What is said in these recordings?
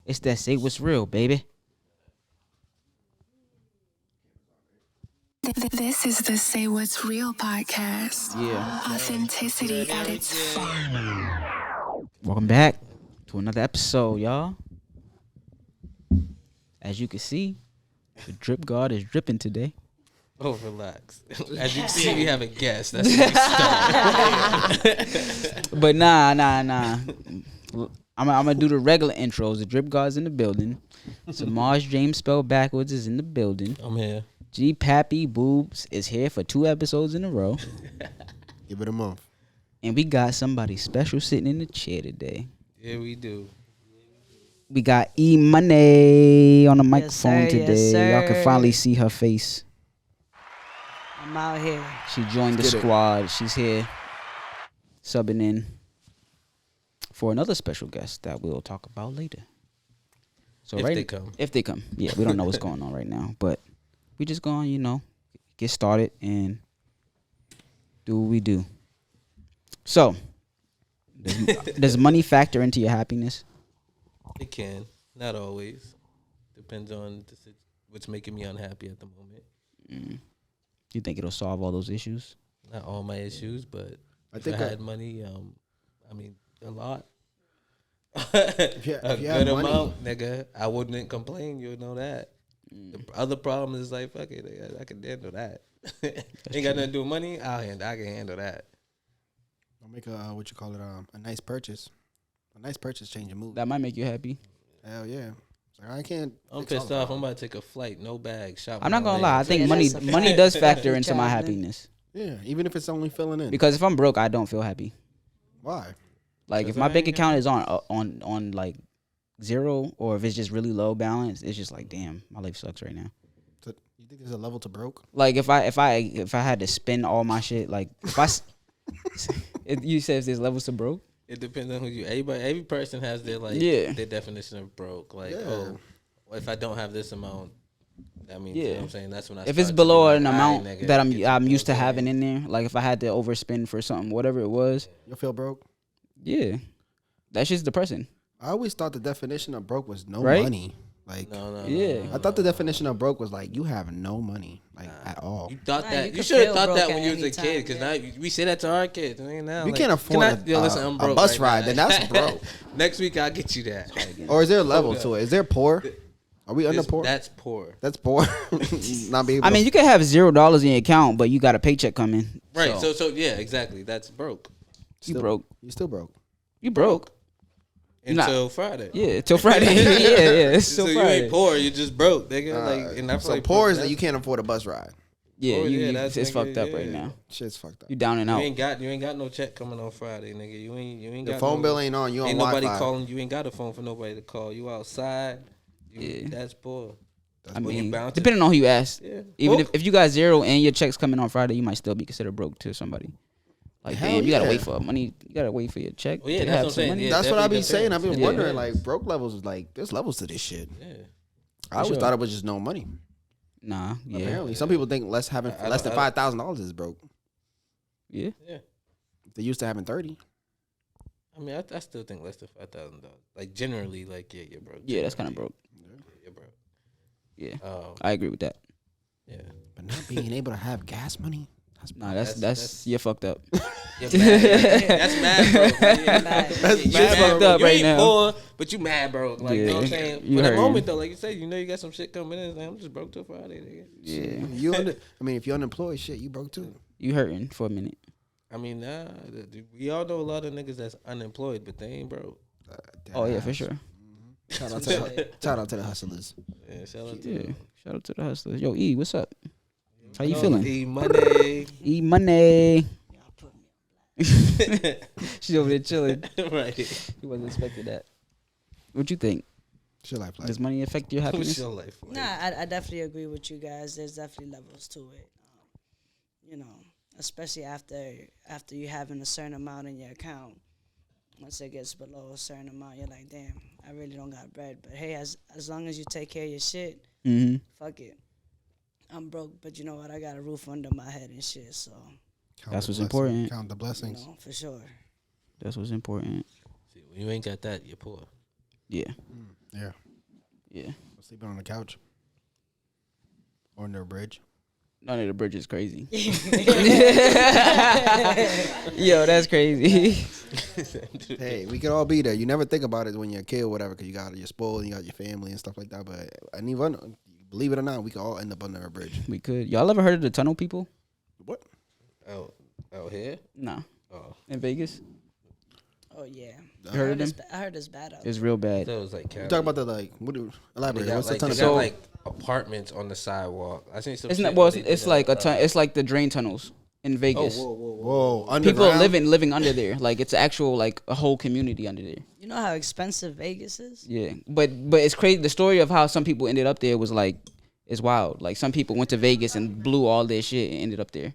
It's that Say What's Real, baby. This is the Say What's Real podcast. Yeah. Authenticity at its finest. Welcome back to another episode, y'all. As you can see, the drip guard is dripping today. Oh, relax. As you can see, we have a guest. That's what we start. But nah. I'm gonna do the regular intros. The drip guard's in the building. Samaj James spelled backwards is in the building. I'm here. G Pappy Boobs is here for 2 episodes in a row. Give it a month. And we got somebody special sitting in the chair today. Yeah, we do. We got E Money on the microphone Yes, sir. today. Yes, sir. Y'all can finally see her face. I'm out here. She joined the Let's get it. squad. She's here subbing in for another special guest that we'll talk about later. So If right, they come. If they come. Yeah, we don't know what's going on right now. But we just going, get started and do what we do. So, does money factor into your happiness? It can. Not always. Depends on what's making me unhappy at the moment. You think it'll solve all those issues? Not all my issues, but if think I had money, a lot. If you A have good money- amount, nigga. I wouldn't complain. You know that. The other problem is like, fuck it, nigga, I can handle that. Ain't got nothing to do with money. I can handle that. I'll make a nice purchase. A nice purchase change your mood. That might make you happy. Hell yeah. It's like, I can't. I'm fix all pissed the off. I'm problems. about to take a flight, no bag, shop. I'm not gonna lie. I think Yeah, money that's a money fact. does factor into my Traveling. happiness. Yeah, even if it's only filling in. Because if I'm broke, I don't feel happy. Why? Like if Because my I bank ain't account is on like zero, or if it's just really low balance, it's just like, damn, my life sucks right now. So, you think there's a level to broke? Like if I had to spend all my shit, like if you said if there's levels to broke. It depends on who you. Every person has their their definition of broke. Like, if I don't have this amount, that means you know what I'm saying. That's when I. If start it's to be below like, an "All amount right, nigga, that get I'm your used to bills having in." in there, like if I had to overspend for something, whatever it was, You'll feel broke? yeah, that's just depressing. I always thought the definition of broke was no Right? money. Like, No. Yeah. I thought the definition of broke was like you have no money, like at all. You thought Nah, that. you You could should have feel thought broke that at when you was a any kid, time, because yeah. now we say that to our kids. Now, You like, can't afford listen, I'm broke a bus right ride, now. then that's broke. Next week I'll get you that. Or is there a level to it? Is there poor? Are we under poor? That's poor. That's poor. Not being able I mean, you can have $0 in your account, but you got a paycheck coming. Right. So yeah, exactly. That's broke. You broke. You still broke. You broke. Nah. Until Friday. Yeah, till Friday. yeah, it's So till you Friday. ain't poor, you just broke, nigga. And I feel So like poor is that you can't afford a bus ride. Yeah, Poor, you, yeah, you that's it's nigga, fucked up yeah. right now. Shit's fucked up. You down and You out. ain't got no check coming on Friday, nigga. You ain't The got phone no, bill ain't on. You on ain't nobody Wi-Fi. calling. You ain't got a phone for nobody to call. You outside. Yeah. That's poor. I when you mean, bounce it. depending on who you ask. Yeah. Even Well- if you got 0 and your check's coming on Friday, you might still be considered broke to somebody. Like, Hell damn, you gotta yeah. wait for money. You gotta wait for your check. Well, yeah, to that's have what I'm some saying. money. Yeah, That's what I be definitely saying. I've been depends. wondering, Yeah. like, broke levels is like, there's levels to this shit. Yeah. I always sure. thought it was just no money. Nah, yeah, Apparently, some people think less than I don't- $5,000 is broke. yeah. Yeah. They used to having 30. I mean, I still think less than $5,000. Like generally, like you're broke. Yeah, that's kind of broke. You're broke. Yeah, Um, I agree with that. yeah. But not being able to have gas money. Nah, that's that's- you're fucked up. You're mad. That's mad broke. Man. That's You mad mad fucked broke. up You right ain't now. poor, but you mad broke. Like, you know what I'm Yeah. saying? You For the hurting. moment, though, like you said, you got some shit coming in. Like, I'm just broke till Friday, nigga. Yeah, If you're unemployed, shit, you broke too. you hurting for a minute. I mean, nah, we all know a lot of niggas that's unemployed, but they ain't broke. Oh yeah, for sure. Shout out to the hustlers. Yeah, shout out to Yeah, them. shout out to the hustlers. Yo, E, what's up? How you feeling? E-money. E Money. She's over there chilling. Right. You wasn't expecting that. What you think? Shit like Does money affect your What's happiness? your life like? Nah, I definitely agree with you guys. There's definitely levels to it. You know, especially after you having a certain amount in your account. Once it gets below a certain amount, you're like, damn, I really don't got bread. But hey, as long as you take care of your shit, Mm-hmm. fuck it. I'm broke, but you know what? I got a roof under my head and shit. So, That's what's important. Count the you blessings. know, for sure. That's what's important. See, when you ain't got that, you're poor. Yeah, Yeah. yeah. Sleeping on the couch. Or under a bridge. None of the bridge is crazy. Yo, that's crazy. Hey, we could all be there. You never think about it when you're a kid or whatever, because you're spoiled, you got your family and stuff like that. But even believe it or not, we could all end up under a bridge. We could. Y'all ever heard of the tunnel people? What? Out here? No. Oh, In Vegas? Oh yeah. You heard of them? I heard it's bad out. It's real bad. that was like You talk about the what do elaborate? They got, What's like, the they tunnel? got like apartments on the sidewalk. I seen some. It's shit not. where Well, they it's did like that, it's like the drain tunnels in Vegas. Whoa, People are underground? living under there. Like it's actual like a whole community under there. You know how expensive Vegas is? Yeah, but it's crazy. The story of how some people ended up there was like it's wild. Like some people went to Vegas and blew all their shit and ended up there.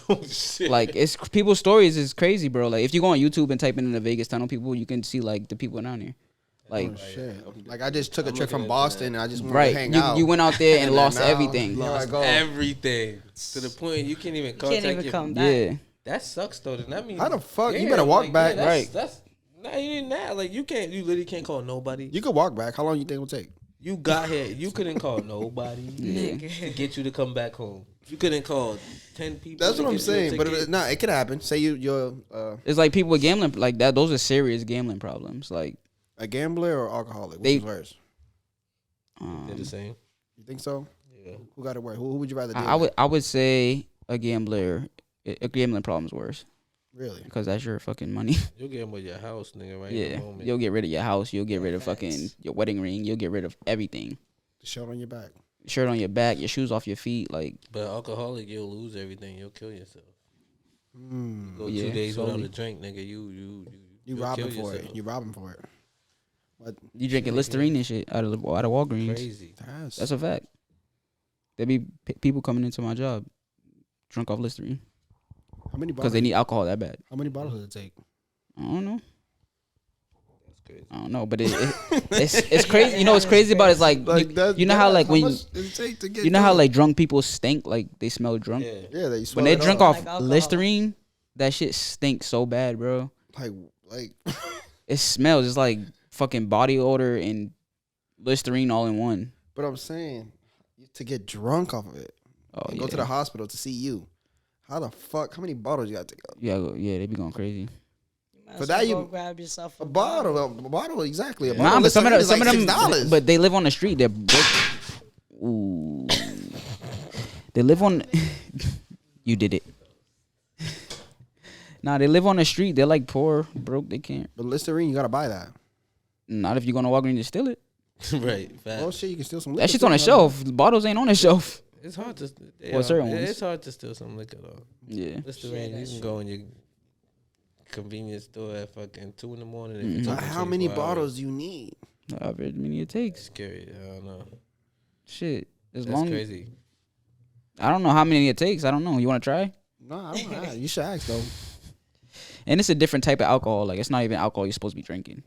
Oh shit! Like it's people's stories is crazy, bro. Like if you go on YouTube and type in the Vegas tunnel people, you can see like the people down here. Like Oh, shit. Like I just took a trip looking from into Boston that. and I just wanted right, to hang out. you went out there and then lost now, everything. Here I go. everything to the point you can't even You contact can't even your. come back. Yeah, That sucks though. Then that means How the fuck? You better walk back. Right. That's not even that. Like you can't. You literally can't call nobody. You could walk back. How long you think it'll take? You got here. You couldn't call nobody to get you to come back home. You couldn't call 10 people. That's to what I'm get you a saying. But ticket. it could happen. Say you're it's like people with gambling like that. Those are serious gambling problems. Like a gambler or alcoholic. Which They- is worse? They're the same. You think so? Yeah. Who got it worse? Who would you rather deal I with? would say a gambler. A gambling problem's worse Really? because that's your fucking money. You'll get with your house, nigga. Right. In Yeah, the moment. you'll get rid of your house. You'll get rid of Facts. fucking your wedding ring. You'll get rid of everything. The shirt on your back. Shirt on your back, your shoes off your feet. Like But alcoholic, you'll lose everything. You'll kill yourself. Go Yeah, 2 days without slowly. a drink, nigga. You you'll robbing kill for it. yourself. You robbing for it. What? you drinking Listerine and shit out of Walgreens. Crazy. That's a fact. There be people coming into my job drunk off Listerine How many because bottles? they need alcohol that bad. How many bottles does it take? I don't know. That's crazy. I don't know, but it's crazy. You know what's crazy about it is like, you know how like when much does it take to get you know how drunk? like drunk people stink, like they smell drunk. Yeah. Yeah, they When swell they it drink up. off Like alcohol. Listerine, that shit stinks so bad, bro. like It smells. It's like fucking body odor and Listerine all in one. but I'm saying to get drunk off of it Oh and yeah. go to the hospital to see you. How the fuck? How many bottles you got to take out? Yeah, they be going crazy. Might For as that well you- go grab yourself A bottle, exactly. A Yeah. bottle Nah, but some of them, Listerine is like $6. but they live on the street. They're broke. Ooh, they live on. You did it. Nah, they live on the street. They're like poor, broke. They can't. But Listerine, you gotta buy that. Not if you're gonna Walgreens to steal it. Right. Fact. Oh shit, you can steal some. That liquor shit's too, on the huh? shelf. The bottles ain't on the shelf. It's hard to. Well, certain ones. It's hard to steal some liquor though. Yeah. Listerine, you can go in your convenience store at fucking 2 in the morning. Mm-hmm. If it's But open how many 24 hours. bottles do you need? However many it takes. Scary. I don't know. Shit. As That's long. crazy. I don't know how many it takes. I don't know. You want to try? No, I don't know. You should ask though. And it's a different type of alcohol. Like it's not even alcohol you're supposed to be drinking.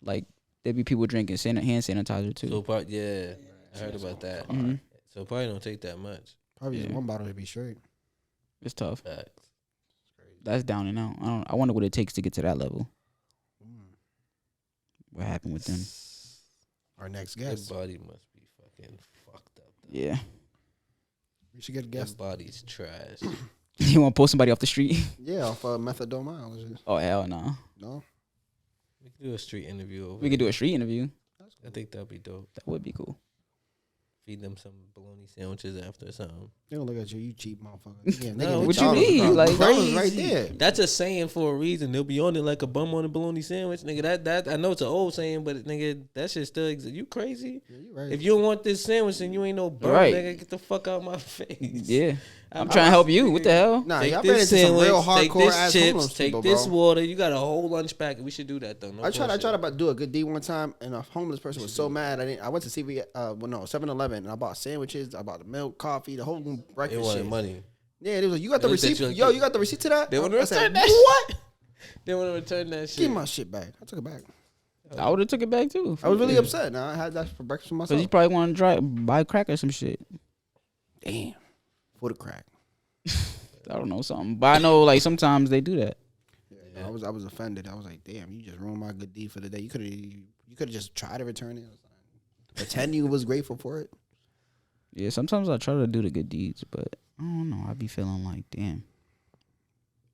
Like there be people drinking hand sanitizer too. So part, yeah, I heard about that. Mhm. So probably don't take that much. Probably just Yeah. one bottle to be straight. It's tough. Facts. That's down and out. I wonder what it takes to get to that level. What happened with them? Our next Their guest. body must be fucking fucked up. Yeah. We should get a Their guest. body's trash. You want to pull somebody off the street? Yeah, off methadone miles. Oh hell no. No, We could do a street interview over. We could do a street interview. I think that'd be dope. That would be cool. Feed them some bologna sandwiches after or something. they don't look at you. You cheap motherfucker. Yeah, No, they what you mean? Like, McDonald's right there. That's a saying for a reason. They'll be on it like a bum on a bologna sandwich, nigga. That I know it's an old saying, but nigga, that shit still exists. You crazy? Yeah, you right. If you don't want this sandwich and you ain't no bum, Right. nigga, get the fuck out my face. Yeah. I'm trying to help you. What the hell? Nah, Take y'all ran this into some sandwich, real take hardcore this ass chips, homeless take people, this bro. water. You got a whole lunch packet. We should do that though. No I tried bullshit. to do a good D one time, and a homeless person was so mad. I went to 7-Eleven, and I bought sandwiches, I bought the milk, coffee, the whole They breakfast wanted shit. money. Yeah, they was like, you got the They looked at receipt? you like Yo, you- you got the receipt to that? They want to I said, return that what? shit. They want to return that shit. Give me my shit back. I took it back. I would have took it back too. I was really upset. Now I had that for breakfast for Cause myself. you probably want to buy crack or some shit. Damn, for the crack. I don't know something, but I know like sometimes they do that. I was offended. I was like, damn, you just ruined my good deed for the day. You You could have just tried to return it. Pretend you was grateful for it. Yeah, sometimes I try to do the good deeds, but I don't know. I be feeling like, damn,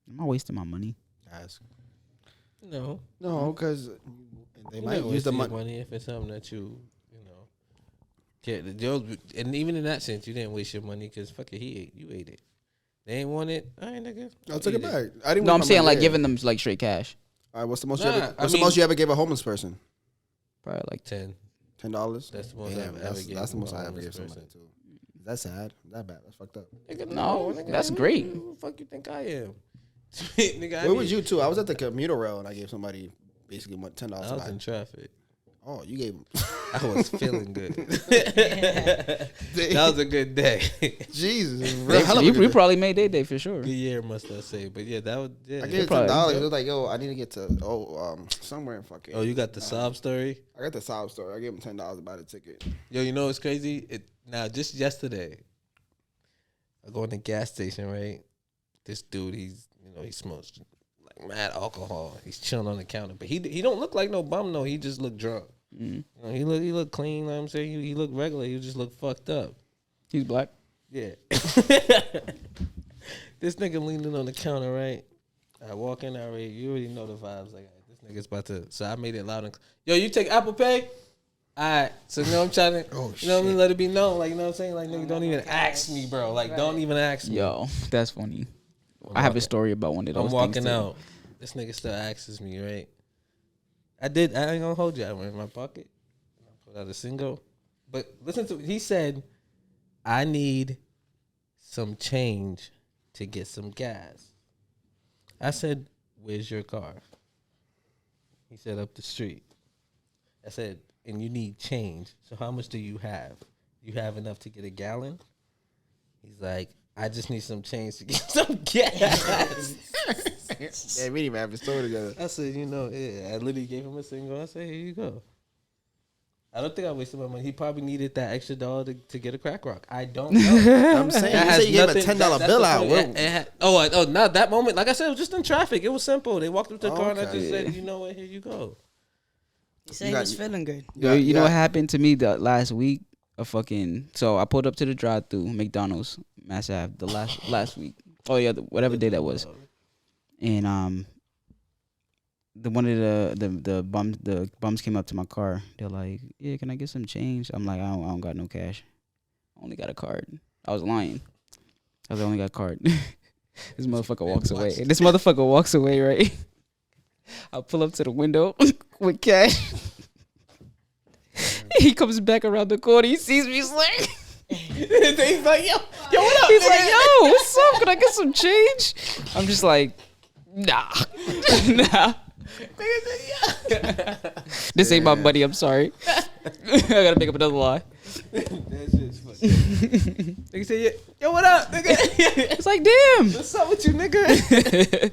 am I wasting my money? Ask. No, because they you might not use the wasting your money. money if it's something that you know. And even in that sense, you didn't waste your money because fuck it, you ate it. They ain't want it. All right, nigga. I'll take it eat back. I didn't. No, I'm waste my saying money like there. giving them like straight cash. All right, what's the most? Nah, you ever, I what's the mean- most you ever gave a homeless person? Probably like $10. $10. That's the most Damn, I've ever given. that's the most a I ever homeless gave somebody person. too. That's sad. That bad. That's fucked up. Nigga, No, nigga, that's great. Who the fuck you think I am? Nigga, Where was you too? I was at the commuter rail and I gave somebody basically $10. I was in traffic. Oh, you gave him. I was feeling good. That was a good day. Jesus, real hell of a You, good you day. probably made their day for sure. Good year, must I say? But yeah, that was. Yeah. I gave it probably- $10. It was like, yo, I need to get to somewhere in fucking. Oh, you got the sob story? I got the sob story. I gave him $10 to buy the ticket. Yo, you know what's crazy? Now, just yesterday, I go in the gas station, right? This dude, he smokes like mad alcohol. He's chilling on the counter, but he don't look like no bum, no. He just look drunk. Mm. You know, he look clean. You know what I'm saying? He look regular. He just look fucked up. He's black. Yeah. This nigga leaning on the counter, right? I walk in, you already know the vibes. Like, this nigga's about to. So I made it loud and yo, you take Apple Pay? All right. So you know I'm trying to. You know what I mean? Let it be known. Like, you know what I'm saying? Like, nigga, don't even ask me, bro. Like, don't even ask me. Yo, that's funny. I have a story about one of those. I'm things walking too. out. This nigga still asks me, right? I ain't gonna hold you. I went in my pocket. I pulled out a single. But listen to, he said, I need some change to get some gas. I said, where's your car? He said, up the street. I said, and you need change. So how much do you have? You have enough to get a gallon? He's like, I just need some change to get some gas. Yeah, we didn't even have a story together. I said, I literally gave him a single. I said, here you go. I don't think I wasted my money. He probably needed that extra dollar to get a crack rock. I don't know. I'm saying, That you has said you gave him a nothing- $10 that's bill the out. point. Not that moment. Like I said, it was just in traffic. It was simple. They walked up to the car and I Okay. just said, you know what, here you go. He said he was feeling good. Yo, you know what happened to me the last week? So I pulled up to the drive-through McDonald's, Mass Ave, the last week. Oh yeah, whatever day that was. And one of the bums came up to my car. They're like, "Yeah, can I get some change?" I'm like, "I don't got no cash. I only got a card." I was lying. I was only got a card. This motherfucker walks away. This motherfucker walks away, right? I pull up to the window with cash. He comes back around the corner. He sees me. He's like, He's like, yo, what up? he's like, "Yo, what's up? Can I get some change?" I'm just like, nah. Nah. This ain't my money. I'm sorry. I gotta make up another lie. That shit's funny. Nigga say, yo, what up, nigga? It's like, damn. What's up with you, nigga?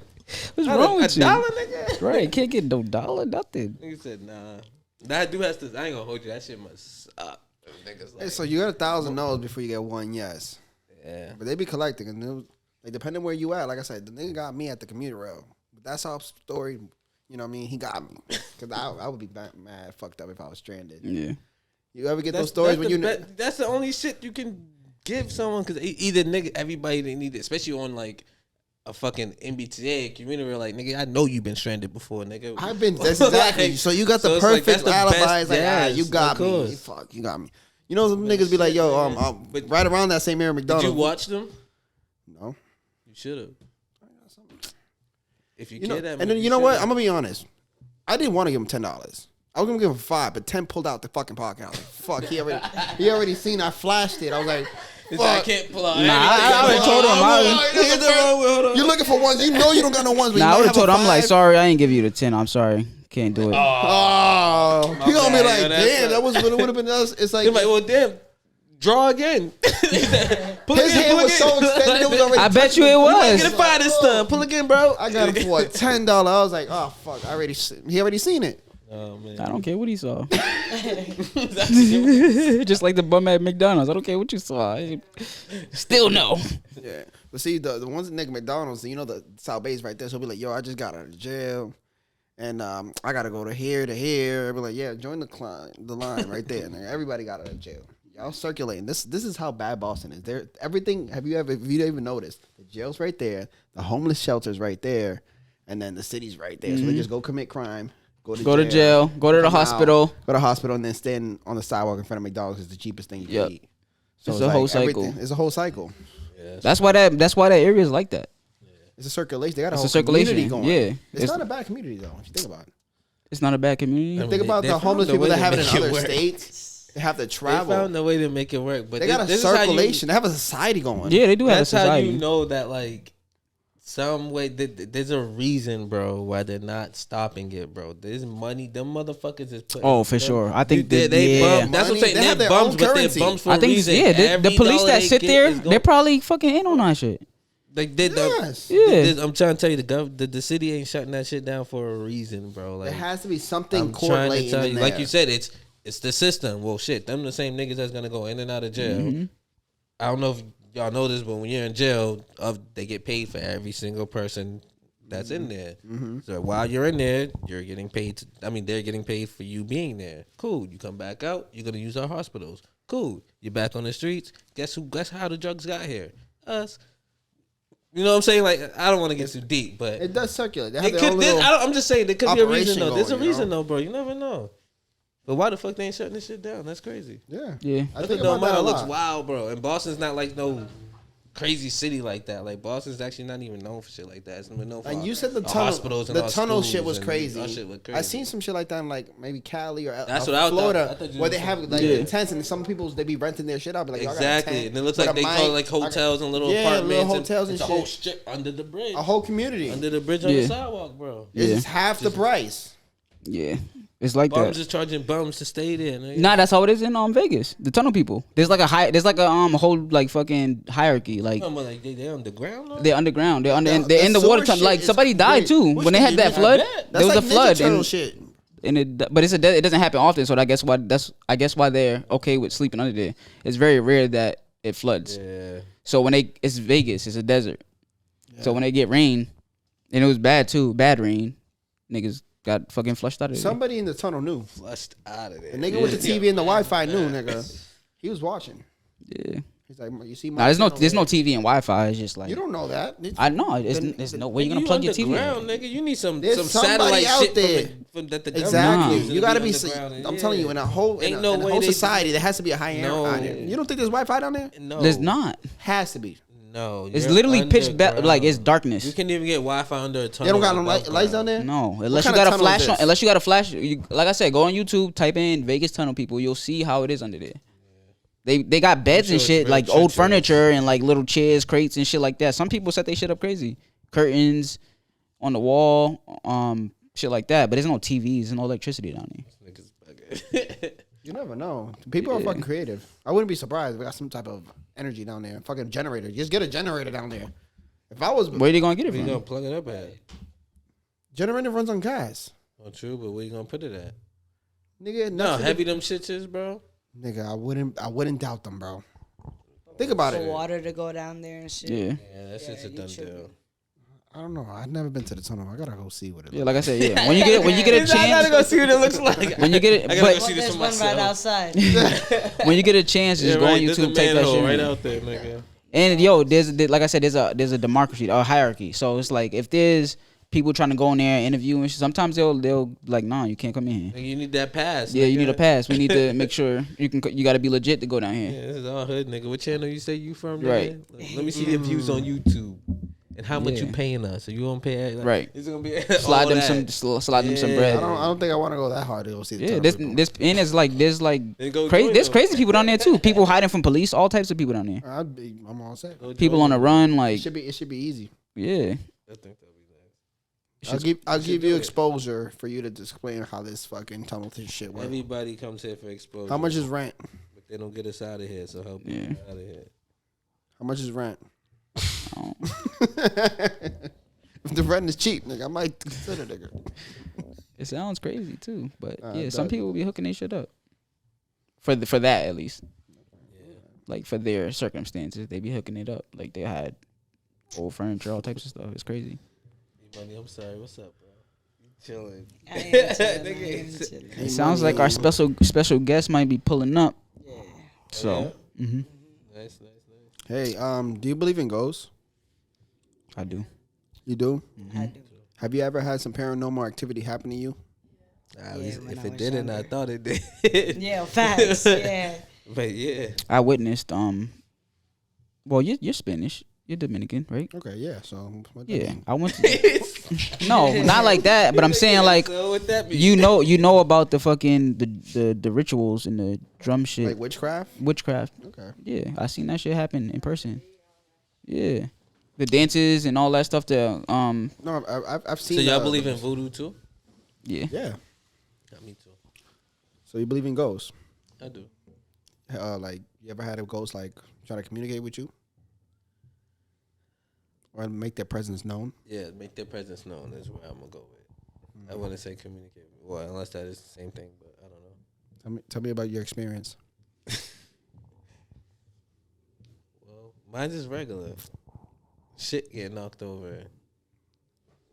What's wrong with a you? dollar, nigga? Right, can't get no dollar, nothing. Nigga said, nah. That dude has to, I ain't gonna hold you. That shit must suck. Niggas Hey, like, so you got 1,000 no's before you get one yes. yeah. But they be collecting, and it was, like depending where you at. Like I said, the nigga got me at the commuter rail. But that's our story. You know what I mean? He got me because I would be mad fucked up if I was stranded. Yeah. You ever get those stories when you? That's the only shit you can give someone because either nigga, everybody they need it, especially on like a fucking MBTA community. Like nigga, I know you've been stranded before, nigga. I've been. That's exactly. Like, so you got the so it's like, perfect that's the alibi. best- It's like, yes, you got of me. course. Fuck, you got me. You know, some niggas be like, yo, But- right around that same area, Did McDonald's. you watch them? No. You should have. If you, You know, care that and much, then you know what? I'm should've. gonna be honest. I didn't want to give him $10. I was gonna give him 5, but 10 pulled out the fucking pocket. I was like, fuck, he already seen. I flashed it. I was like, It's like, I fuck. can't pull out. Nah, I would've told him. You're looking for ones. You know you don't got no ones. But Nah, I you would might have told him, have a I'm like, 5. sorry, I ain't give you the 10. I'm sorry. Can't do it. Oh, he gonna be bad, like, yo, that's damn, that was what it would have been us. It's like They're like, well, damn, draw again. Pull his hand was so extended. It was already. I bet you it Get was. a fire this stuff. Pull again, bro. I got him for what, $10. I was like, oh fuck, he already seen it. Oh man. I don't care what he saw. Just like the bum at McDonald's. I don't care what you saw. Still no. Yeah, but see the ones at Nick McDonald's, you know the South Bay's right there. So he'll be like, yo, I just got out of jail, And I gotta go to here to here. Be like, yeah, join the line right there. And everybody got out of jail. Y'all circulating. This is how bad Boston is. There, everything. If you even noticed, the jail's right there, the homeless shelter's right there, and then the city's right there. So they just go commit crime, go to jail, go to the hospital, and then stand on the sidewalk in front of McDonald's is the cheapest thing you can eat. So it's a whole cycle. It's a whole cycle. Yeah, That's why that area is like that. It's a circulation. They got a It's whole a circulation. community going. Yeah, it's not a bad community though. If you think about it. It's not a bad community. I mean, Think about they the found homeless a people way that to have it make in it other work. states. They have to They travel. found a way to make it work, but They got a this is how you- circulation. They have a society going. Yeah, they do have a That's how society. you know that, like, some way there's a reason, bro, why they're not stopping it, bro. There's money. Them motherfuckers is putting. Oh, for sure. I think that they yeah. bum. That's what I'm saying. They have They're their own bums, but they're currency. bums for I a think reason. yeah. The Every police dollar that they sit get there, is they're probably fucking in on that shit. Like they, Yes. Yeah. I'm trying to tell you, the city ain't shutting that shit down for a reason, bro. Like, There has to be something I'm trying to correlating tell in you, there. like you said, it's the system. Well, shit, them the same niggas that's gonna go in and out of jail. Mm-hmm. I don't know if y'all know this, but when you're in jail, they get paid for every single person that's in there. So while you're in there, you're getting paid. They're getting paid for you being there. Cool. You come back out, you're gonna use our hospitals. Cool. You're back on the streets. Guess how the drugs got here? Us. You know what I'm saying? Like, I don't want to get too deep, but It does circulate. They have it their own could. little I'm just saying there could be a reason operation though. There's a going, you reason know? though, bro. You never know. But why the fuck they ain't shutting this shit down? That's crazy. Yeah. Yeah. I Look think at the about that amount a it looks lot. wild, bro. And Boston's not like no crazy city like that. Like, Boston's actually not even known for shit like that. It's been known for And you said the our tunnel, hospitals and the our tunnel schools shit was and crazy. That shit was crazy. I seen some shit like that in like maybe Cali or That's what I thought. Florida, I thought you where were they have saying- like Yeah. tents, and some people they be renting their shit out. Be like, y'all got a Exactly. tent And it looks with like a they mic. call it like hotels and little Yeah, apartments. little hotels and it's a whole shit. strip under the bridge. A whole community. Under the bridge on Yeah. the sidewalk, bro. It's Yeah. just half the price. Yeah. It's like Bums that. just charging bums to stay there. Nigga. Nah, that's how it is in Vegas. The tunnel people. There's like a whole like fucking hierarchy. Like Come on, like they underground. Though? they're underground. They're The in the sewer water tunnel. shit Like is somebody died great. too Which when they one had you that mean? flood. bet. That's There was like a flood Ninja Turtle and shit. but it doesn't happen often. So I guess why they're okay with sleeping under there. It's very rare that it floods. Yeah. So it's Vegas, it's a desert. So when they get rain, and it was bad too, bad rain, niggas got fucking flushed out of there. Somebody in the tunnel knew. Flushed out of there. The nigga with the TV and the Wi-Fi knew, nigga. He was watching. Yeah. He's like, you see my. Nah, there's no channel, TV and Wi-Fi. It's just like You don't know that. I know. There's no way you're gonna plug your TV. Underground, in. nigga. You need some There's satellite somebody out shit there. from that the Exactly. government uses You to gotta be. underground. I'm telling you, in a whole Ain't no in a way whole they- society, there has to be a high end. No. out there. You don't think there's Wi-Fi down there? No, There's not. Has to be. No, It's you're literally pitch black. underground. Like it's You darkness. can't even get Wi-Fi under a tunnel. They don't got no above lights down ground. there. No, unless you kind of got a tunnel is flash on. this? Unless you got a flash. Like I said, go on YouTube, type in Vegas tunnel people. You'll see how it is under there. They got beds and sure shit, it's like real old treacherous. furniture and like little chairs, crates and shit like that. Some people set their shit up crazy. Curtains on the wall, shit like that. But there's no TVs and no electricity down there. Niggas bugging. You never know. People are fucking creative. I wouldn't be surprised if we got some type of energy down there. Fucking generator. Just get a generator down there. If I was Where are they gonna get it Where you from? gonna plug it up at? generator runs on gas, Oh, true, but where you gonna put it at? nigga. No, nothing- heavy them shits is, bro. Nigga, I wouldn't doubt them, bro. Think about For it. water to go down there and shit. Yeah, Yeah, that's just a you done tripping. deal. I don't know. I've never been to the tunnel. I gotta go see what it yeah. looks Like I said, yeah. When you get a I gotta go chance, see what it looks like. when you get it, I gotta but go see this There's for one right myself. outside. when you get a chance, just Yeah, go on right. There's a YouTube, type that manhole shit right in. out there, nigga. And like I said, there's a democracy, a hierarchy. So it's like if there's people trying to go in there and interview and shit, sometimes they'll like, nah, you can't come in here. Nigga, you need that pass. Yeah, you nigga. need a pass. We need to make sure you got to be legit to go down here. Yeah, this is all hood, nigga. What channel you say you from, nigga? Right. Let me see the views on YouTube and how much Yeah. you paying us. So you gonna pay? Like, Right. It's gonna be Slide all them that. slide them some Yeah. bread. I don't think I want to go that hard to go see the Yeah, tunnel. there's people. and there's like Then go crazy. join There's them. crazy people down there too. People hiding from police. All types of people down there. I'm all set. Go People join on the them. run. Like It should be easy. yeah. I think that'll be nice. I'll give you do it. exposure for you to explain how this fucking tunnel shit works. Everybody comes here for exposure. How much is rent? But they don't get us out of here, so help Yeah. me out of here. How much is rent? Oh. If the rent is cheap, nigga, I might consider, nigga. It sounds crazy too, but yeah, it some does. people be hooking their shit up. For that at least. Like for their circumstances, they be hooking it up. Like they had old furniture, all types of stuff. It's crazy. Hey, money, I'm sorry. What's up, bro? chilling. I am chilling. It sounds like our special guest might be pulling up. Yeah. So, Nice. Hey, do you believe in ghosts? I do. You do? I do. Have you ever had some paranormal activity happen to you? At Yeah, least when if I it was didn't, I younger. thought it did. Yeah, facts. Yeah. But yeah. I witnessed. Well, you're Spanish. You're Dominican, right? Okay, yeah. So what that Yeah, mean? I went to. No, not like that. But I'm saying like So what that mean? you know about the fucking the rituals and the drum shit, Like witchcraft? witchcraft. Okay. Yeah, I seen that shit happen in person. Yeah, the dances and all that stuff. The No, I've seen. So y'all believe in voodoo too? yeah. Yeah. Yeah, me too. So you believe in ghosts? I do. Like you ever had a ghost like try to communicate with you, or make their presence known? Yeah, make their presence known is where I'm gonna go with. I wouldn't say communicate. Well, unless that is the same thing, but I don't know. Tell me about your experience. Well, mine's just regular. Shit getting knocked over.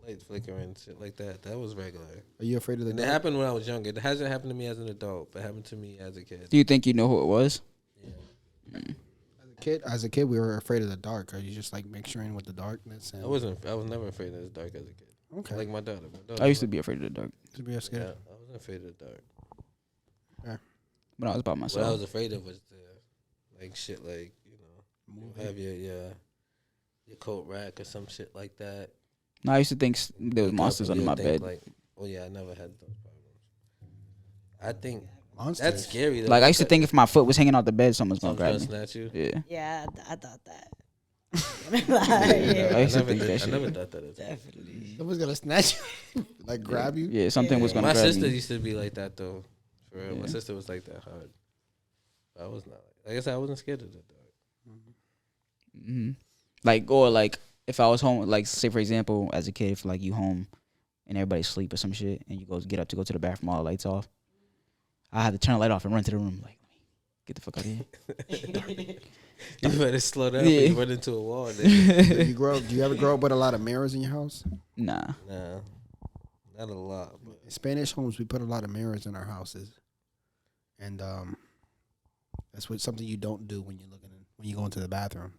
Lights flickering, shit like that. That was regular. Are you afraid of the And it dark? happened when I was younger. It hasn't happened to me as an adult, but it happened to me as a kid. Do you think you know who it was? As a kid, we were afraid of the dark. Are you just like mixing with the darkness? And I was never afraid of the dark as a kid. okay. Like my daughter. I used to be afraid of the dark To be Yeah, scared. I wasn't afraid of the dark. when I was by What I myself. was afraid of was the like shit like, you have your coat rack or some shit like that. No, I used to think there was monsters under my bed. Like, oh yeah, I never had those problems. I think Monsters. that's scary though. Like I used to think if my foot was hanging out the bed, someone's gonna someone's grab gonna me. snatch you. Yeah. Yeah, I thought that. I I used to never think did. that I shit. never thought that. As Definitely. Someone's gonna snatch you, like grab you. Yeah, something was gonna my grab sister me. used to be like that though. For real. My Yeah. sister was like that hard. I was not. Like I said, I wasn't scared of the dark. Mm-hmm. Like or like if I was home, like say for example, as a kid, if like you home and everybody's asleep or some shit, and you get up to go to the bathroom, all the lights off, I had to turn the light off and run to the room. Like, get the fuck out of here. You better slow down. Yeah. You run into a wall. Then. Do you ever grow up with a lot of mirrors in your house? Nah. Nah, not a lot. But In Spanish homes, we put a lot of mirrors in our houses, and that's something you don't do when you go into the bathroom.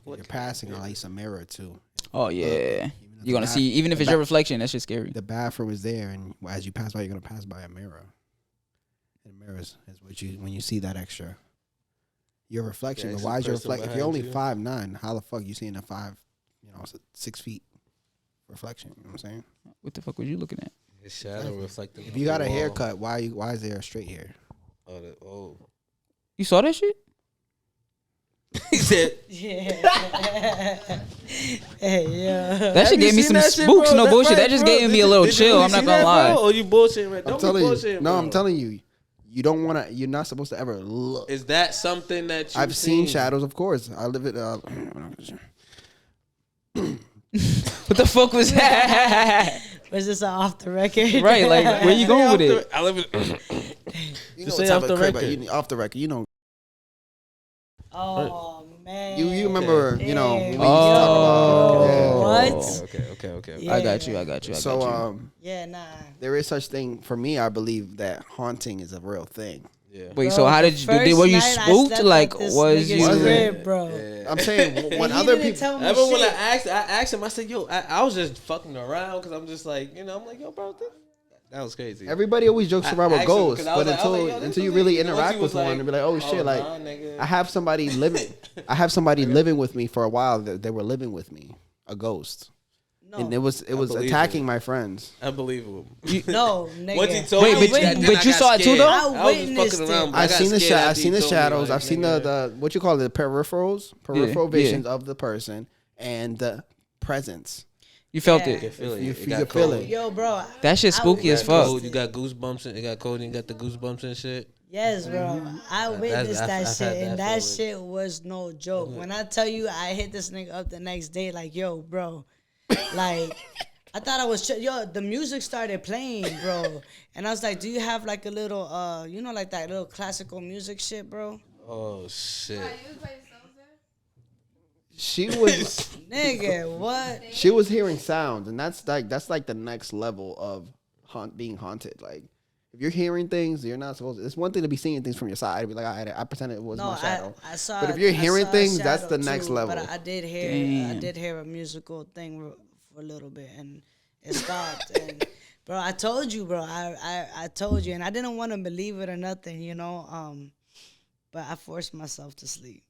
You're passing a light, a mirror too. Oh yeah. Even if You're gonna the see, even if the it's your reflection, that shit's scary. The bathroom is there, and as you pass by, you're gonna pass by a mirror. And mirrors is what when you see that extra. Your reflection. Yeah, But it's why a is your person reflection? If you're only behind 5'9", how the fuck you seeing a 6 feet reflection? You know what I'm saying? What the fuck was you looking at? his shadow reflecting. If off you the got a wall. haircut, why is there a straight hair? Oh, You saw that shit? he said. Yeah. Hey, yeah. That shit gave me some spooks, no bullshit. That just gave me a little chill. I'm not gonna lie. Oh, you bullshitting, right? I'm Don't telling be you. bullshitting. No, bro. I'm telling you. You don't want to. You're not supposed to ever look. Is that something that you've I've seen shadows, of course. I live it. What the fuck was that? Was this off the record? Right, like where you going with it? I live in. You Just know say what type off of the crib record. off the record. You know. Oh man. You remember? You know. Yeah. We used to talk about. Oh. What? Okay. Yeah. I got you. So Yeah, nah. there is such thing for me. I believe that haunting is a real thing. Yeah. Wait, Bro, so how the did you? first Were you night I spooked? slept Like, at this was nigga's you? crib, bro? Yeah. I'm saying when He other didn't people. tell me I remember when shit. I asked him, I said, "Yo, I was just fucking around because I'm just like, I'm like, yo, bro, that was crazy." Everybody always jokes I around with asked him, ghosts, 'cause I was but like, yo, this until you was really it. Once interact he with was one and be like, oh shit, like nah, nigga. I have somebody living. I have somebody living with me for a while. That they were living with me, a ghost, No, and it was believe attacking it. my friends. I believe him. no, nigga. Once he told Wait, me, but- that, then but I you got saw it too, scared. though? I was just witnessed fucking around. it. but I I've got seen scared after I've he seen the told me, shadows. like, I've seen nigga. the what you call it, the peripheral Yeah. visions of the person and the presence. You felt Yeah. You can it. feel it. You It can got feel cold. it. Yo, bro. That shit spooky You as got fuck. cold, you got goosebumps. It got cold. And you got the goosebumps and shit. Yes, bro. I witnessed I've that had shit, that and that feeling. shit was no joke. When I tell you, I hit this nigga up the next day, like, yo, bro, like, I thought I was, the music started playing, bro, and I was like, do you have like a little, like that little classical music shit, bro? Oh shit. She was Nigga, what? she was hearing sounds, and that's like the next level of being haunted. Like if you're hearing things, you're not supposed to. It's one thing to be seeing things from your side. Be like, I pretended it was No, my shadow. I saw. But if you're I hearing saw a things, that's shadow the next too, level. But I did hear a musical thing for a little bit, and it stopped. And bro, I told you, bro. I told you, and I didn't want to believe it or nothing, you know. But I forced myself to sleep.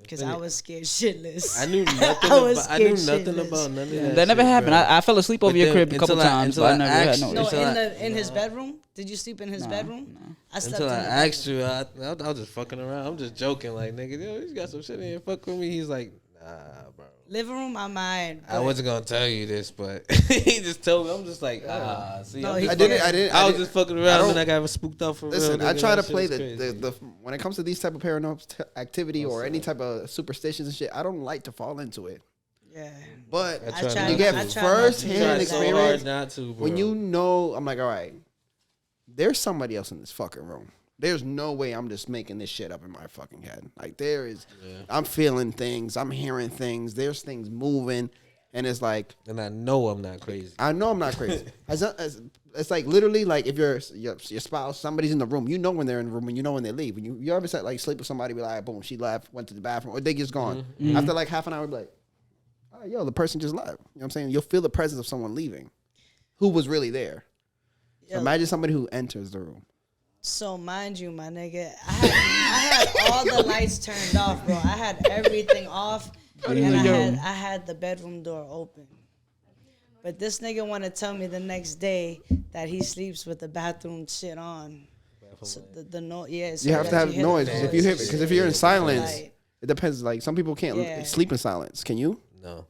Because I was scared shitless. I knew nothing. I knew nothing about none of that. That never shit, happened. Bro. I fell asleep over your crib a couple times, but I never had no. No, Until in his bedroom. Did you sleep in his bedroom? No. I slept Until in I the asked you, I was just fucking around. I'm just joking, like nigga, yo, he's got some shit in here. Fuck with me. He's like, nah, bro. living room. I might. I wasn't gonna tell you this, but he just told me. I'm just like, see, No, I'm he just didn't- fucking- I I was just fucking around, and I got spooked out for Listen, real. I nigga. try to That shit play was crazy. the when it comes to these type of paranormal activity or any type of superstitions and shit. I don't like to fall into it. Yeah. But I I tried tried- you get I tried first not to. Tried hand so hard experience not to, bro. when you know. I'm like, all right, there's somebody else in this fucking room. There's no way I'm just making this shit up in my fucking head. Like there is, I'm feeling things, I'm hearing things. There's things moving, and it's like and I know I'm not crazy. I know I'm not crazy. It's like literally like if your spouse, somebody's in the room, you know when they're in the room and you know when they leave. When you ever said like sleep with somebody, be like, boom, she left, went to the bathroom, or they just gone. After like half an hour, be like, oh, yo, the person just left. You know what I'm saying? You'll feel the presence of someone leaving, who was really there. So Yo. imagine somebody who enters the room. So mind you, my nigga, I had all the lights turned off, bro. I had everything off, and I had the bedroom door open. But this nigga want to tell me the next day that he sleeps with the bathroom shit on. So the noise, yeah. So You have to that have hear noise the because if you're in silence, Light. it depends. Like some people can't Yeah. sleep in silence. Can you? No,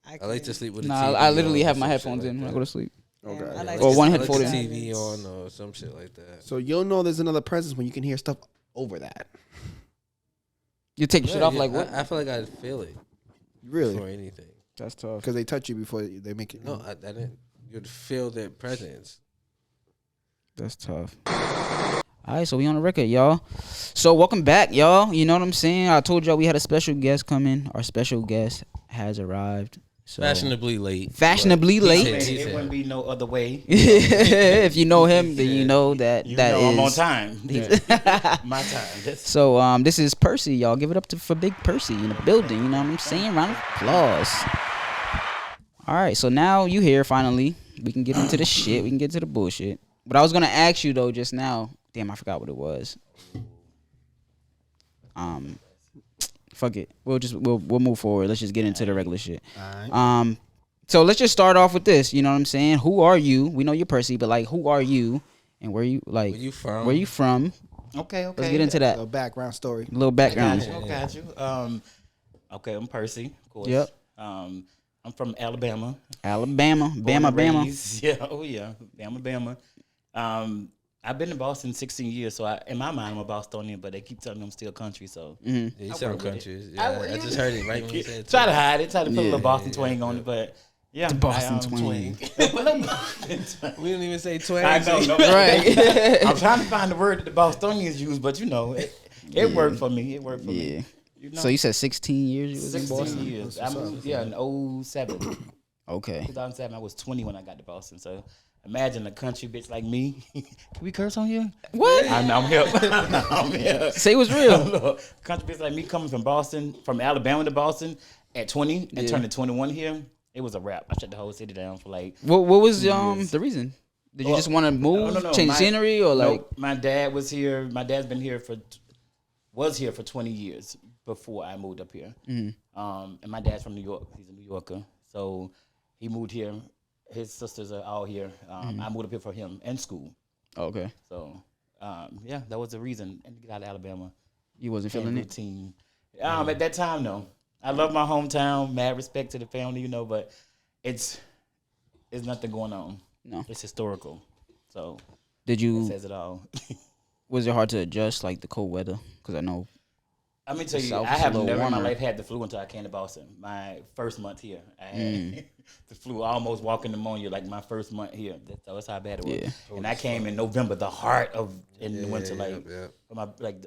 I like couldn't. to sleep with. Nah, the TV I literally on have or my some headphones shit in when I like go to that. sleep. Damn, Okay. I like Or to one sleep headphone Put in the in. TV silence. on or some shit like that. So you'll know there's another presence when you can hear stuff over that. You take your shit off like what? I feel like I feel it Really? before anything. That's tough. Because they touch you before they make it. No, I didn't. You'd feel their presence. That's tough. All right, so we on the record, y'all. So welcome back, y'all. You know what I'm saying? I told y'all we had a special guest coming. Our special guest has arrived. So Fashionably late. Fashionably But late. he's It here. wouldn't be no other way. If you know him, then you know that You that know I'm on is- time. My time. So this is Percy, y'all. Give it up for Big Percy in the building. You know what I'm saying? Round of applause. All right, so now you here finally. We can get into the shit. We can get to the bullshit. But I was gonna ask you though just now. Damn, I forgot what it was. Fuck it. We'll move forward. Let's just get into the regular shit. So let's just start off with this. You know what I'm saying? Who are you? We know you're Percy, but like, who are you? And where you like? Where you from? Where you from? Okay. Let's get into that. A background story. A little background. Got you. Okay, I'm Percy, of course. Yep. I'm from Alabama. Alabama, Born and Bama. raised- Yeah, Bama. I've been in Boston 16 years, so in my mind I'm a Bostonian, but they keep telling me I'm still country, so Yeah, you I sound work with country. it. Yeah, I just heard it right when you said it. try to hide it, try to put a little Yeah, Boston twang on it, but yeah, The Boston I, twang. We didn't even say twang. I know, no, Right. I'm trying to find the word that the Bostonians use, but you know, it worked for me. It worked for Yeah. me. You know, So you said 16 years you was in 16 Boston? years. I moved, in 07. Okay. 2007, I was 20 when I got to Boston. So imagine a country bitch like me. Can we curse on here? What? I'm here. I'm here. Say what's real. Country bitch like me coming from Boston, from Alabama to Boston at 20 and turning 21 here. It was a wrap. I shut the whole city down for like. What was the reason? Did you just want to move, change scenery, or like? Nope, my dad was here. My dad's been here was here for 20 years before I moved up here. And my dad's from New York. He's a New Yorker. So he moved here. His sisters are all here. I moved up here for him and school. Okay. So yeah, that was the reason. And get out of Alabama. You wasn't And feeling it. routine. At that time, no. I love my hometown. Mad respect to the family, you know, but it's nothing going on. No. It's historical. So Did that you? says it all. Was it hard to adjust like the cold weather? Because I know. Let me tell you, South I is a have little never in my warmer. life had the flu until I came to Boston. My first month here, I had the flu. I almost walking pneumonia like my first month here. That's how bad it was. Yeah. And I came in November, the heart of in the winter, like yeah. for my like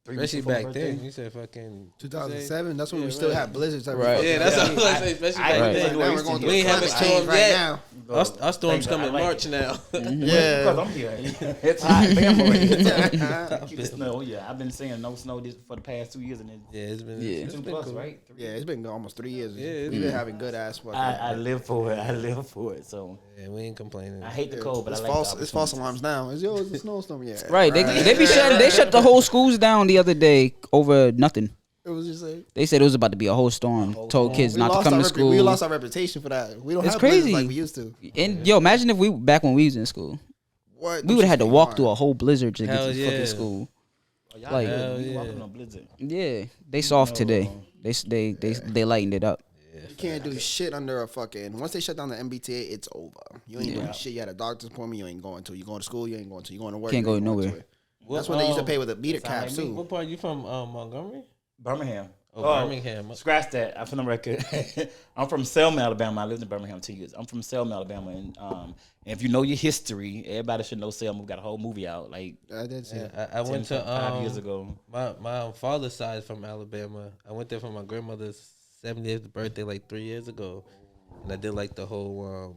3 weeks Especially before my back birthday. then. You said fucking 2007. That's when Yeah, we still right. had blizzards. Every Right. fucking Yeah, that's day. what I was like. Especially back Right. then. Now we're going through We ain't a having climate change storms right yet. now. Our storms Thank come God, in I like March it. now. Yeah. Because I'm here. It's hot. Bama. Keep the snow. Yeah, I've been seeing no snow for the past 2 years, and it's Yeah, it's been Yeah. it's 2 been plus, cool. right? Yeah, it's been almost 3 years. Yeah, We've been having good ass fucking. I live for it. I live for it. So Yeah, we ain't complaining. I hate the cold, but it's I like false. the It's false opportunities. alarms now. It's a snowstorm. Yeah, Right. They be shutting. They shut the whole schools down the other day over nothing. It was just like They said it was about to be a whole storm. Told kids not to come to school. We lost our reputation for that. We don't It's have blizzards crazy. like we used to. And yo, imagine if we back when we was in school, What we would have had to walk through a whole blizzard to get Hell to yeah. fucking school. Oh, y'all Like- good. Hell We yeah. walking on blizzard. Yeah, they soft today. They lightened it up. You can't do shit under a fucking. Once they shut down the MBTA, it's over. You ain't doing shit. You had a doctor's appointment. You ain't going to. You going to school. You ain't going to. You going to work. Can't you go ain't going nowhere. to it. That's what they used to pay with a meter sound caps like me. too. What part you from? Montgomery? Birmingham. Oh, Birmingham. Scratch that. I'm from the record. I'm from Selma, Alabama. I lived in Birmingham 2 years. I'm from Selma, Alabama, and if you know your history, everybody should know Selma. We got a whole movie out like I did see it. I went to 5 years ago. My father's side is from Alabama. I went there for my grandmother's 70th birthday like 3 years ago, and I did like the whole,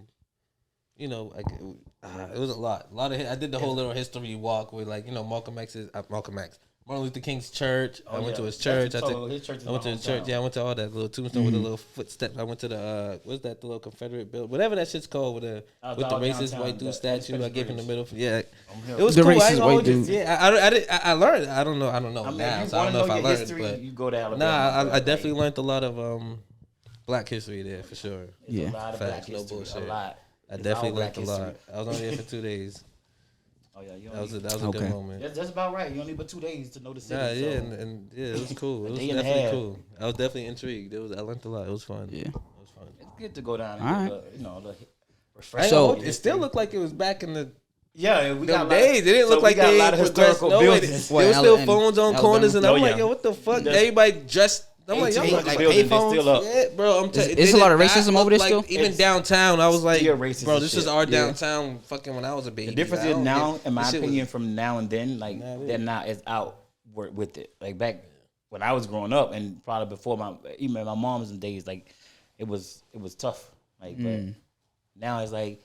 like it was a lot of. I did the whole little history walk with like Malcolm X's Malcolm X. Martin Luther King's church. I went to his church. His church is I went to my his church. hometown. Yeah, I went to all that little tombstone with the little footsteps. I went to the what's that? The little Confederate building, whatever that shit's called, with the racist downtown, white dude the statue. I gave him the middle. Yeah, here. it was The cool. I racist ain't gonna white hold you. dude. Yeah, I learned. I don't know I mean, now, if you so I want don't to know know if I your learned. history, But you go to Alabama. nah, I Like, definitely learned a lot of black history there for sure. it's Yeah. a lot of Facts, black no history. bullshit. A lot. I It's definitely all learned black a lot. history. I was only there for 2 days. Oh yeah, you That was only, a Okay. good moment. that's about right. You only but 2 days to know the city. Nah, so. yeah, and yeah, it was cool. It was day and a definitely half. cool. I was definitely intrigued. I learned a lot. It was fun. Yeah. It was fun. It's good to go down All and right. get, a little I refresh. so So- it still looked like it was back in the Yeah, we got them a lot. days. It didn't look we like got they a lot of progressed. historical No, buildings. there was still in phones on Alabama? corners, and I'm Oh, like, yeah. yo, what the fuck? That's- Everybody dressed. I'm like, yo, Historical like buildings, they payphones? still up. yeah, bro. I'm telling you, It's a lot of racism over there still? Even It's downtown, I was like, still racist bro, as this is shit. our Yeah. downtown. Fucking when I was a baby. The difference I is don't now, get- in my this shit was- opinion, from now and then, like Nah, they're not as out with it. Like back when I was growing up, and probably before even my mom's days, like it was tough. Like, but now it's like,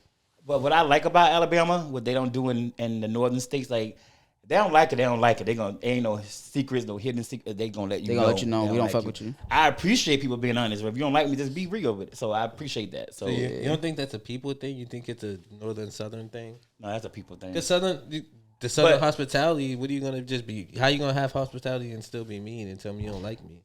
but what I like about Alabama, what they don't do in the northern states, like they don't like it. They don't like it. Ain't no secrets, no hidden secrets. They gonna let you. They know. gonna let you know. We don't like fuck with you. I appreciate people being honest. If you don't like me, just be real with it. So I appreciate that. So You don't think that's a people thing? You think it's a northern southern thing? no, that's a people thing. Because the southern But- hospitality, what are you gonna just be? How you gonna have hospitality and still be mean and tell me you don't like me?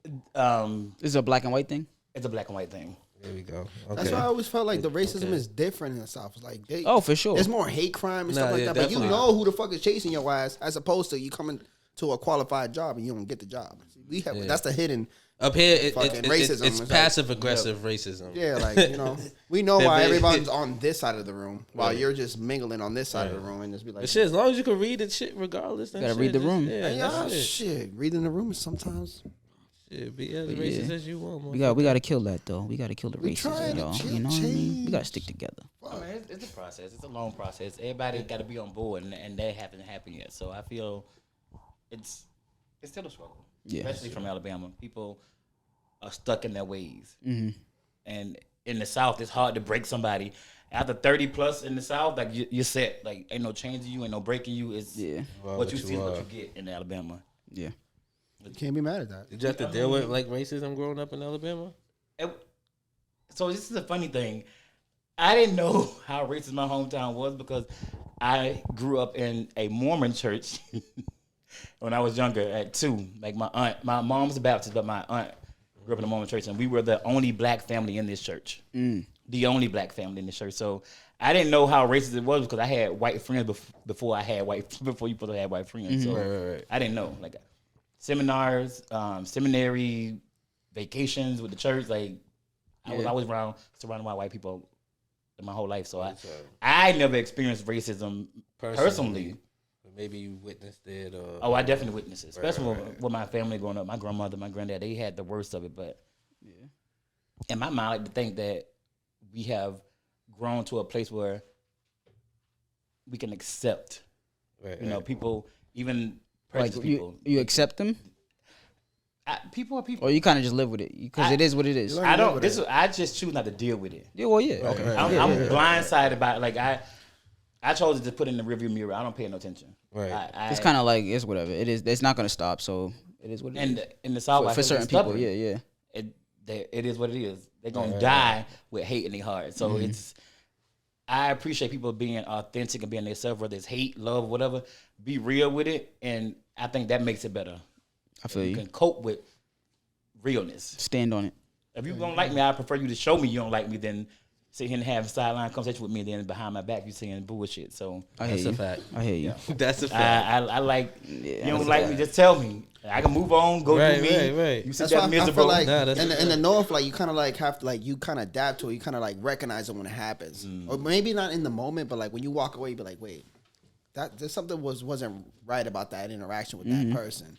This is a black and white thing. It's a black and white thing. There we go. That's Okay. why I always felt like the racism is different in the South. It's like, Oh, for sure. there's more hate crime and stuff Nah, like yeah, that. But you definitely. know who the fuck is chasing your ass, as opposed to you coming to a qualified job and you don't get the job. We have that's the hidden. Up here, Fucking racism. it's It's like- passive aggressive racism. Yeah, like we know why They- everyone's on this side of the room while you're just mingling on this side of the room and just be like, But shit, as long as you can read the shit, regardless. Then Gotta shit, read the just- room. Yeah, yeah, that's it. shit. Reading the room is sometimes. Shit, be as racist Yeah. as you want. We got to kill that though. We got to kill the We trying racism, to y'all. chill, You know what I mean? We change. got to stick together. I mean, it's a process. It's a long process. Everybody got to be on board, and that hasn't happened yet. So I feel it's still a struggle, Yeah. especially from Alabama. People are stuck in their ways, and in the South, it's hard to break somebody. After 30 plus in the South, like you're set. Like ain't no changing you, ain't no breaking you. It's Yeah. what you see is what you get in Alabama. Yeah. You can't be mad at that. Did you have to deal with like racism growing up in Alabama? So this is a funny thing. I didn't know how racist my hometown was because I grew up in a Mormon church when I was younger at 2. Like my mom's a Baptist, but my aunt grew up in a Mormon church, and we were the only black family in this church. The only black family in this church. So I didn't know how racist it was because I had white friends before before you supposed to have white friends. So Right. I didn't know. Like seminars, seminary, vacations with the church. Like I was always surrounded by white people my whole life. So I never experienced racism personally. Maybe you witnessed it or Oh, I definitely witnessed it, especially with my family growing up. My grandmother, my granddad, they had the worst of it. But in my mind, I like to think that we have grown to a place where we can accept, right, you know, people, even Like prejudiced people. you accept them? People are people. Or you kind of just live with it because it is what it is. I don't. I just choose not to deal with it. Yeah, well, yeah. Okay. right. I'm blindsided by it. Like I chose to just put it in the rearview mirror. I don't pay no attention. Right. It's kind of like it's whatever. It is. It's not gonna stop. So it is what it is. And in the South, For certain people, yeah. It is what it is. They're gonna die with hate in their heart. So it's. I appreciate people being authentic and being themselves, whether it's hate, love, whatever. Be real with it, and I think that makes it better. I feel You can cope with realness. Stand on it. If you don't like me, I prefer you to show me you don't like me than sit here and have a sideline conversation with me, and then behind my back you saying bullshit. So That's a fact. I hear you. That's a fact. I like you don't like me, just tell me. I can move on, go do me. Right. You sit That's there why I miserable. feel like Nah, that's in the north, like you kind of like have to like you kind of adapt to it. You kind of like recognize it when it happens, or maybe not in the moment, but like when you walk away, you be like, wait, there's something wasn't right about that interaction with that person,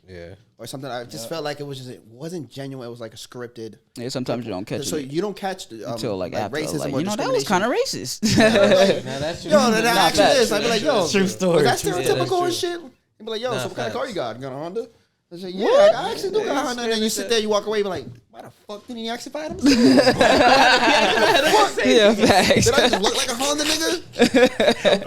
or something. I just felt like it wasn't genuine. It was like a scripted. Yeah, sometimes you don't catch So it you don't catch the until like after. racism Like, or you know, that was kind of racist. Nah, that's true. Yo, that actually facts. is. I'd be like, yo, True story. was that True story. stereotypical Yeah, and that's shit? You'd be like, yo, Nah, so what kind of car facts. you got? You got a Honda? I said, yeah, I actually do got a Honda. And then you sit there, you walk away, you be like, why the fuck didn't he actually buy them? Yeah, facts. Did I just look like a Honda, nigga?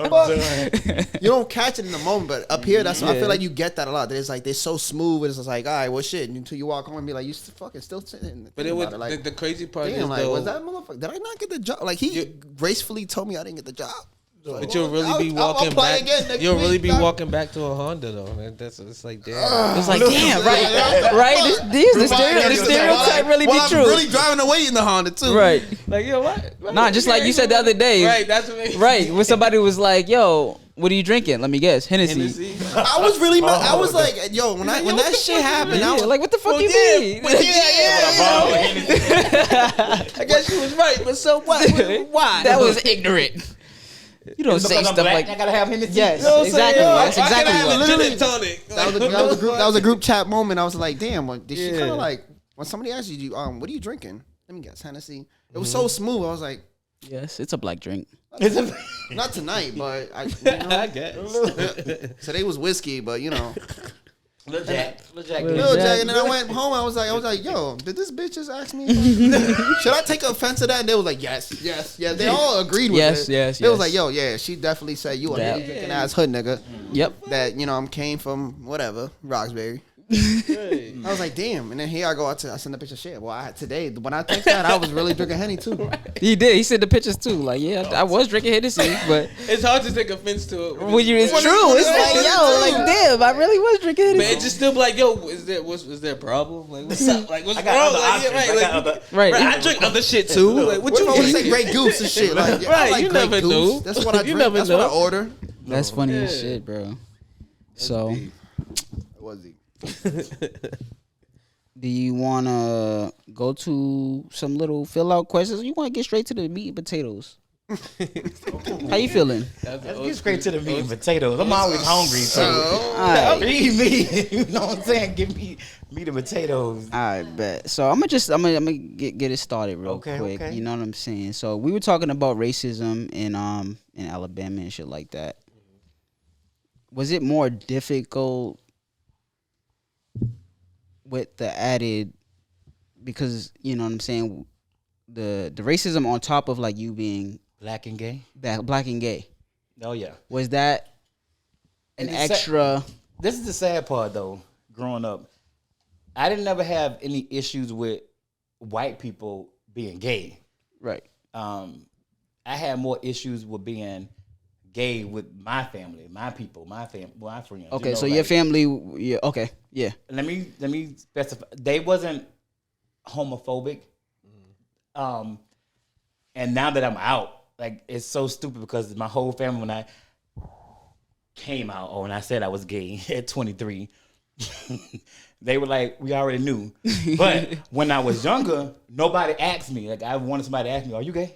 Fuck. You don't catch it in the moment, but up here, that's I feel like you get that a lot. It's like they're so smooth. It's just like, all right, well, shit. Until you walk home and be like, you fucking still sitting. But it was like, the crazy part damn, is like, though, was that motherfucker? Did I not get the job? Like he gracefully told me I didn't get the job. but you'll really be I'll walking apply back. again next You'll really week, be dog. walking back to a Honda though. Man. It's like damn. It's like, damn, right? The stereotype really be I'm true. really driving away in the Honda too. Right. Like yo, what? Nah, just like you said the other day. Right. That's what. Right. When somebody was like, yo, what are you drinking? Let me guess. Hennessy. I was really mad. I was like, yo, when that shit happened, I Yeah, was like, what the fuck you mean? I guess you was right, but so what? Why? That was ignorant. You don't say stuff like I gotta have him. Yes, You know what I'm exactly. saying? That's exactly I what. literally tonic. that was a group chat moment. I was like, damn, did she kind of like when somebody asked you, what are you drinking? Let me guess, Hennessy. It was so smooth. I was like, Yes, it's a black drink. not tonight, but I I guess. today was whiskey, but you know. Lil Jack. Lil Jack, and then I went home. I was like, yo, did this bitch just ask me? Should I take offense to that? And they was like, yes. They all agreed with it. Yes. It was like, yo, yeah, she definitely said you a That- drinking ass hood nigga. Yep. That came from whatever Roxbury. I was like, damn. And then here I go. I send a picture of shit. Well, today when I text that, I was really drinking Henny too. He did. He sent the pictures too. Like, yeah, I was drinking Hennessy, but It's hard to take offense to it. when you, it's true. It's like, yo, like, damn, I really was drinking Man, Hennessy. it's just still be like, yo, is there a problem? Like, what's up? Like, what's I got wrong? other Like, options. yeah, I got other. Right. I drink other shit too. Like, what What if you I would say Grey Goose and shit? Like, yeah, I Right, like you Grey never Goose. knew. That's what I You drink. never That's what I know. order. That's funny as Yeah. shit, bro. So, Was he? do you want to go to some little fill out questions? Or you want to get straight to the meat and potatoes? How you feeling? Let's get straight to the meat and potatoes. I'm always hungry, so All right. feed me. You know what I'm saying? Give me meat and potatoes. I bet. So I'm gonna get it started real Okay, quick. okay. You know what I'm saying? So we were talking about racism in Alabama and shit like that. Was it more difficult with the added, because you know what I'm saying, the racism on top of like you being Black and gay. black and gay, Oh yeah. was that an And it's extra? This is the sad part though. Growing up, I didn't ever have any issues with white people being gay. Right. I had more issues with being gay with my family, my people, my friends. Okay, You know, so your like, family, yeah. Okay, yeah. Let me specify. They wasn't homophobic. And now that I'm out, like it's so stupid because my whole family, when I came out or when I said I was gay at 23, they were like, we already knew. But when I was younger, nobody asked me. Like I wanted somebody to ask me, are you gay?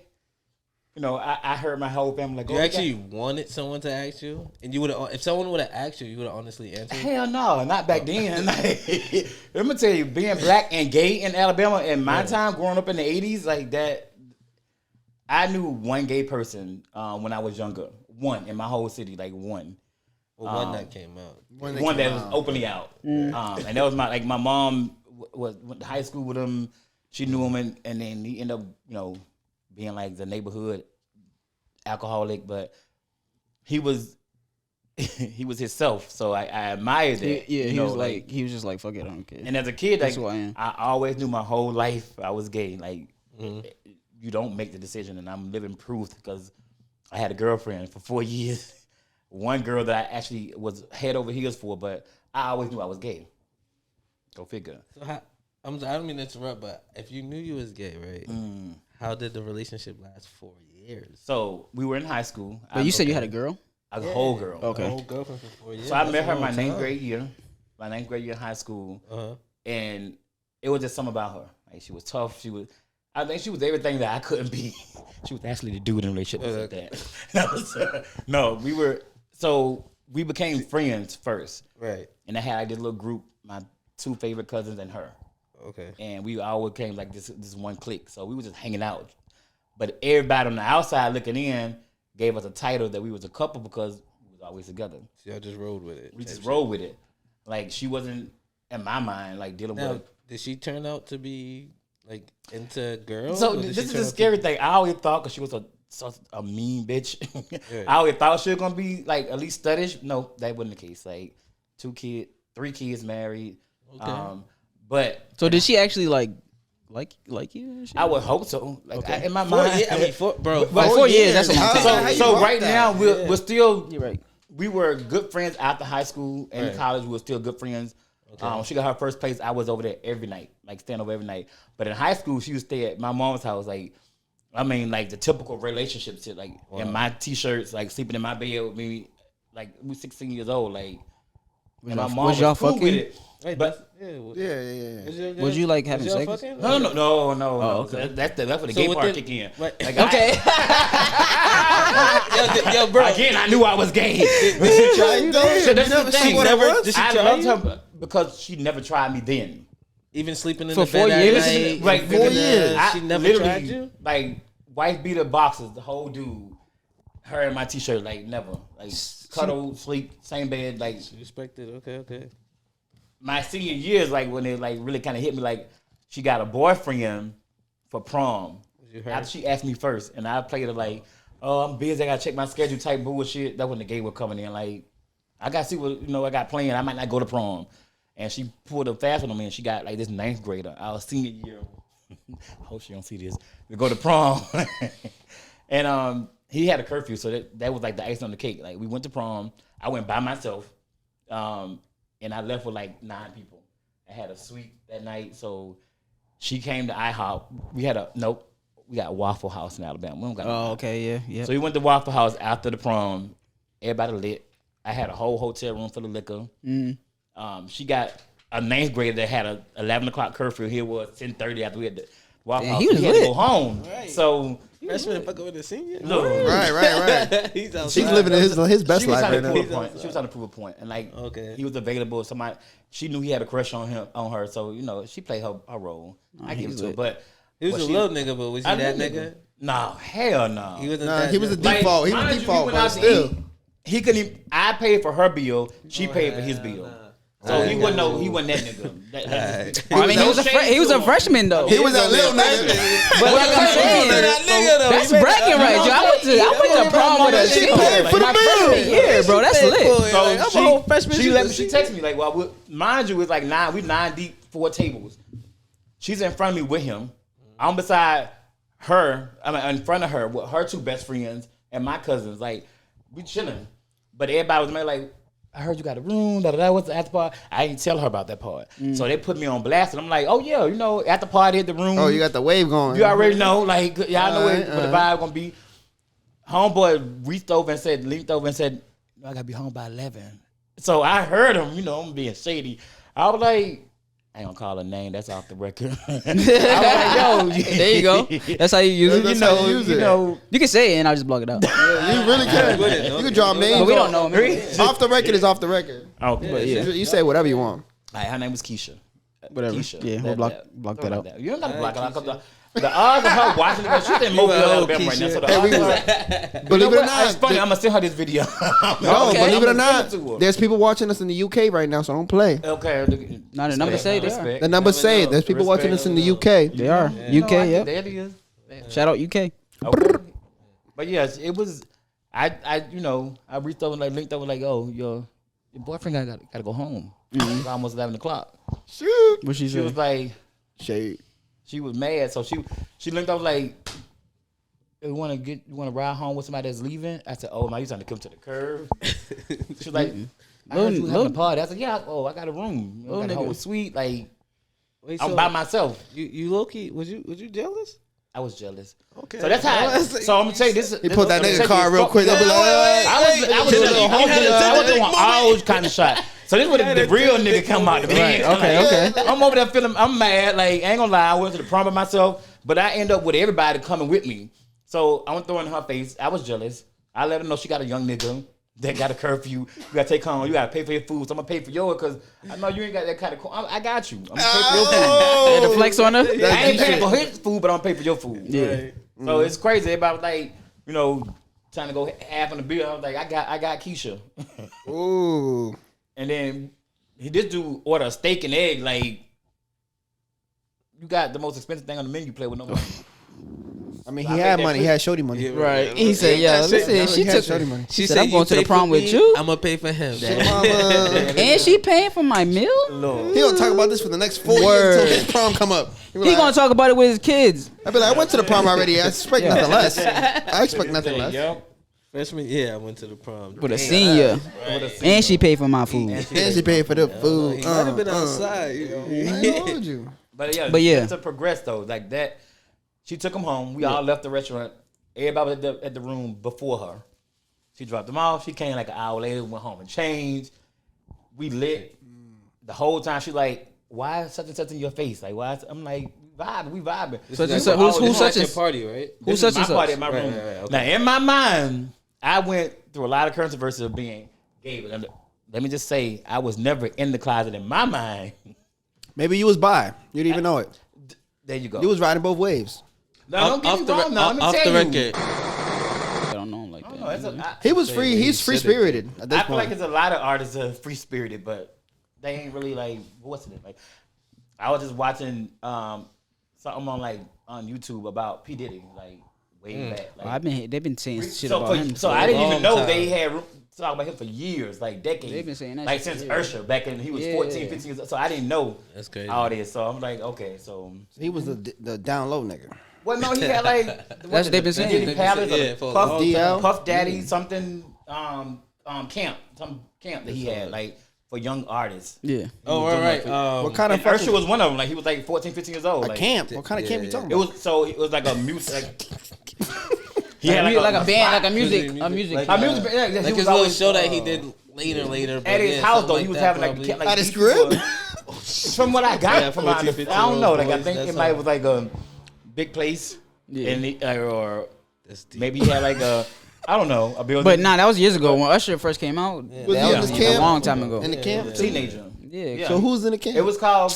You know, I heard my whole family like, You oh, actually wanted someone to ask you, and you would have. If someone would have asked you, you would have honestly answered. hell no, not back then. Like, let me tell you, being black and gay in Alabama in my time, growing up in the 80s, like that, I knew one gay person when I was younger. One in my whole city, like one. Well, one that came out. One that was openly out. And that was my mom went to high school with him. She knew him, and then he ended up, being like the neighborhood alcoholic, but he was he was himself. So I admired that. Yeah, he was like he was just like, fuck it, I don't care. And as a kid, That's like who I am. I always knew my whole life I was gay. Like you don't make the decision, and I'm living proof because I had a girlfriend for 4 years. One girl that I actually was head over heels for, but I always knew I was gay. Go figure. So I don't mean to interrupt, but if you knew you was gay, right? How did the relationship last 4 years? So we were in high school. But you said you had a girl? A whole girl. Okay. A whole girlfriend for 4 years. So I met her That's my a long ninth time. grade year. My ninth grade year in high school. Uh-huh. And it was just something about her. Like she was tough. I think she was everything that I couldn't be. She was actually the dude in a relationship like that. No, we became friends first. Right. And I had like this little group, my two favorite cousins and her. Okay. And we always came like this one clique. So we were just hanging out. But everybody on the outside looking in gave us a title that we was a couple because we was always together. So y'all just rolled with it. We just rolled with it. Like she wasn't, in my mind, like dealing Now, with. did she turn out to be like into girls? So or did this she is turn the out scary thing. I always thought because she was such a mean bitch. Yeah. I always thought she was gonna be like at least studdish. No, that wasn't the case. Like 3 kids married. Okay. But So did she actually like you? And shit? I would hope so. Like Okay. in my 4 mind, years, I mean, bro. But 4 years, that's a long time. How you So rock right that? now we're still. You're right. We were good friends after high school and Right. college. We were still good friends. She got her first place. I was over there every night, like staying over every night. But in high school, she would stay at my mom's house. Like, I mean, like the typical relationship shit. Like in my t-shirts, like sleeping in my bed with me. Like we 16 years old. Like, and my mom was y'all cool fucking? with it. Wait, But Yeah. Would you like having sex? Fucking? no. okay. That's where the So gay what part the- kick in. what- Like, Okay. Yo, bro. Again, I knew I was gay. Did she try you though? So that's the thing. Did she I try loved you? her because she never tried me then. Even sleeping in For the bed 4 at years? night, Right, 4 because years. I She never literally, tried you. Like wife beater boxes, the whole dude, her and my t-shirt, like never, like cuddle, sleep, same bed. Like She respected. Okay. my senior years, like when it like really kind of hit me, like she got a boyfriend for prom. You heard? After she asked me first, and I played it like, "Oh, I'm busy. I gotta check my schedule." Type bullshit. That when the gay was coming in. Like, I gotta see what I got planned. I might not go to prom. And she pulled a fast one on me, and she got like this ninth grader, our senior year. Hope she don't see this. We go to prom, and he had a curfew, so that was like the icing on the cake. Like we went to prom. I went by myself, and I left with like 9 people. I had a suite that night, so she came to IHOP. We got Waffle House in Alabama. We don't got Oh, okay, yeah. So we went to Waffle House after the prom. Everybody lit. I had a whole hotel room full of liquor. She got a ninth grader that had a 11 o'clock curfew. Here was 10:30 after we had the Waffle Damn, House. he was He had to lit. go home. Right. So Freshman fucking with a senior. look, Right. He's outside. She's living his best she was life trying right to now. prove a point. She was trying to prove a point, and like Okay. he was available. She knew he had a crush on her. So she played her role. I give it he's to her, lit. but He was a little nigga, but was he I that knew nigga? No, hell no. He wasn't. Nah, that he was a nigga. default. He was mind you, default, went but out to still. eat. He couldn't even. I paid for her bill. She paid for his bill. So he wasn't that nigga. That's I mean, he was a freshman though. He was that little nigga. But like I'm saying, that's bragging rights. Yo, I went to prom with a She chick paid for the my bill. freshman year, bro. That's lit. I'm a whole freshman. She texted me like, well, mind you, it's like 9. We 9 deep, 4 tables. She's in front of me with him. I'm beside her. In front of her with her 2 best friends and my cousins. Like we chilling, but everybody was like, I heard you got a room. What's the after party? I didn't tell her about that part. So they put me on blast, and I'm like, oh yeah, after party at the room. Oh, you got the wave going. You already know, like y'all know what the Alright. vibe gonna be. Homeboy leaned over and said, I gotta be home by 11. So I heard him, I'm being shady. I was like, I ain't gonna call her name. That's off the record. I was like, yo, There you go. That's how you use it. That's how you use it. You can say it and I'll just block it out. You really can. You can draw names. But we don't know him. Off the record is off the record. Okay. But yeah. You say whatever you want. Her name was Keisha. Whatever. Keisha. Yeah, we'll block that out. You don't gotta block it out. The odds of her watching it, she's in Mobile, old, Alabama right now. So the Hey, odds we of was- her, Believe it or it's not, funny. I'm gonna send her this video. no, Okay, believe it or I'ma not, send it to her. there's people watching us in the UK right now, so don't play. Okay. Now the numbers say they are. The numbers say it. There's people watching us in the UK. They are. UK, yeah. There it is. Shout out UK. Okay. But yes, it was. I reached over like linked over like, oh, your boyfriend gotta go home. It's almost 11:00. Shoot. What she She said? was like, Shade. she was mad, so she linked over like, you want to ride home with somebody that's leaving? I said, oh, no, you trying to come to the curb? She was like, I heard you having a party. I said, yeah, I got a room. I got a whole suite. Like, Wait, I'm by myself. You low key? Was you jealous? I was jealous. Okay. So that's how. So I'm gonna tell you this. He put that nigga car real quick. They'll be like, I was doing all kind of shot. So this is where the real nigga come out. The man. Okay. I'm over there feeling. I'm mad. Like, I ain't gonna lie. I went to the prom by myself, but I end up with everybody coming with me. So I'm throwing in her face. I was jealous. I let her know she got a young nigga that got a curfew. You gotta take home. You gotta pay for your food. So I'm gonna pay for yours because I know you ain't got that kind of. I got you. I'm gonna pay for your food. Had the flex on her. I ain't paying for his food, but I'm gonna pay for your food. Yeah. So it's crazy. Everybody was like, trying to go half on the bill. I was like, I got Keisha. ooh. And then this dude ordered a steak and egg. Like, you got the most expensive thing on the menu. Play with no money. I mean, he had money. He had shorty money. Right. He said, "Yeah, listen, she He had took. shorty money. She said, I'm going to the prom with you, I'm gonna pay for him. Mama. and she paying for my meal. He gonna talk about this for the next 4 years until his prom come up. He gonna talk about it with his kids. I be like, I went to the prom already. I expect nothing less. I expect nothing less. Yep. Freshman year, I went to the prom. With a senior, and she paid for my food. And she paid for the food. He might have been outside. You know? I told you. But yeah, But to progress though, like that, she took him home. We all left the restaurant. Everybody was at the room before her. She dropped them off. She came like an hour later, went home and changed. We lit. The whole time she like, why is such and such in your face? Like, why? I'm like, we vibing. Who's such your and party, right? who's This such is and my party such? at my room. Right, okay. Now, in my mind, I went through a lot of controversy of being gay. But let me just say, I was never in the closet in my mind. Maybe you was bi. You didn't even know it. There you go. You was riding both waves. No, don't get me wrong. Now, let me off tell the you. record. I don't know him like No, it's that. He was free. He's free spirited at this I feel like point. there's a lot of artists that are free spirited, but they ain't really like what's it like. I was just watching something on YouTube about P Diddy, like way back. Like, They've been saying shit about him. so I didn't even long know time. they had talk about him for years, like decades. They've been saying that like shit since for years. Usher back in he was Yeah. 14, 15 years old. So I didn't know That's crazy. all this. So I'm like, okay, so He was the down low nigga. well, no, he had like That's what they've been saying. Diddy Palace, Yeah, or for a Puff, long time. Puff Daddy, something camp, some camp that he had like for young artists. Yeah. Oh, all right. What kind of And Usher fucking was one of them. Like he was like 14, 15 years old. a Like, camp? What kind of camp you talking It about? was so it was like a music. Like, he Like, had like a band, spot. like a music Music. a music. Like, A music. Yeah, he like was his little always, show that he did later. but at his yeah, house something though. like He was that, having probably. like, like At his these people- crib? From what I got, Yeah, from 14, my, 15 I don't know. Like I boys, think that's it might all. was like a big place, Yeah. and or That's deep. maybe he had like a I don't know a building. But nah, that was years ago when Usher first came out. Was That he in was this a camp? long time ago. In the camp? too? teenager. Yeah. So who's in the camp? It was called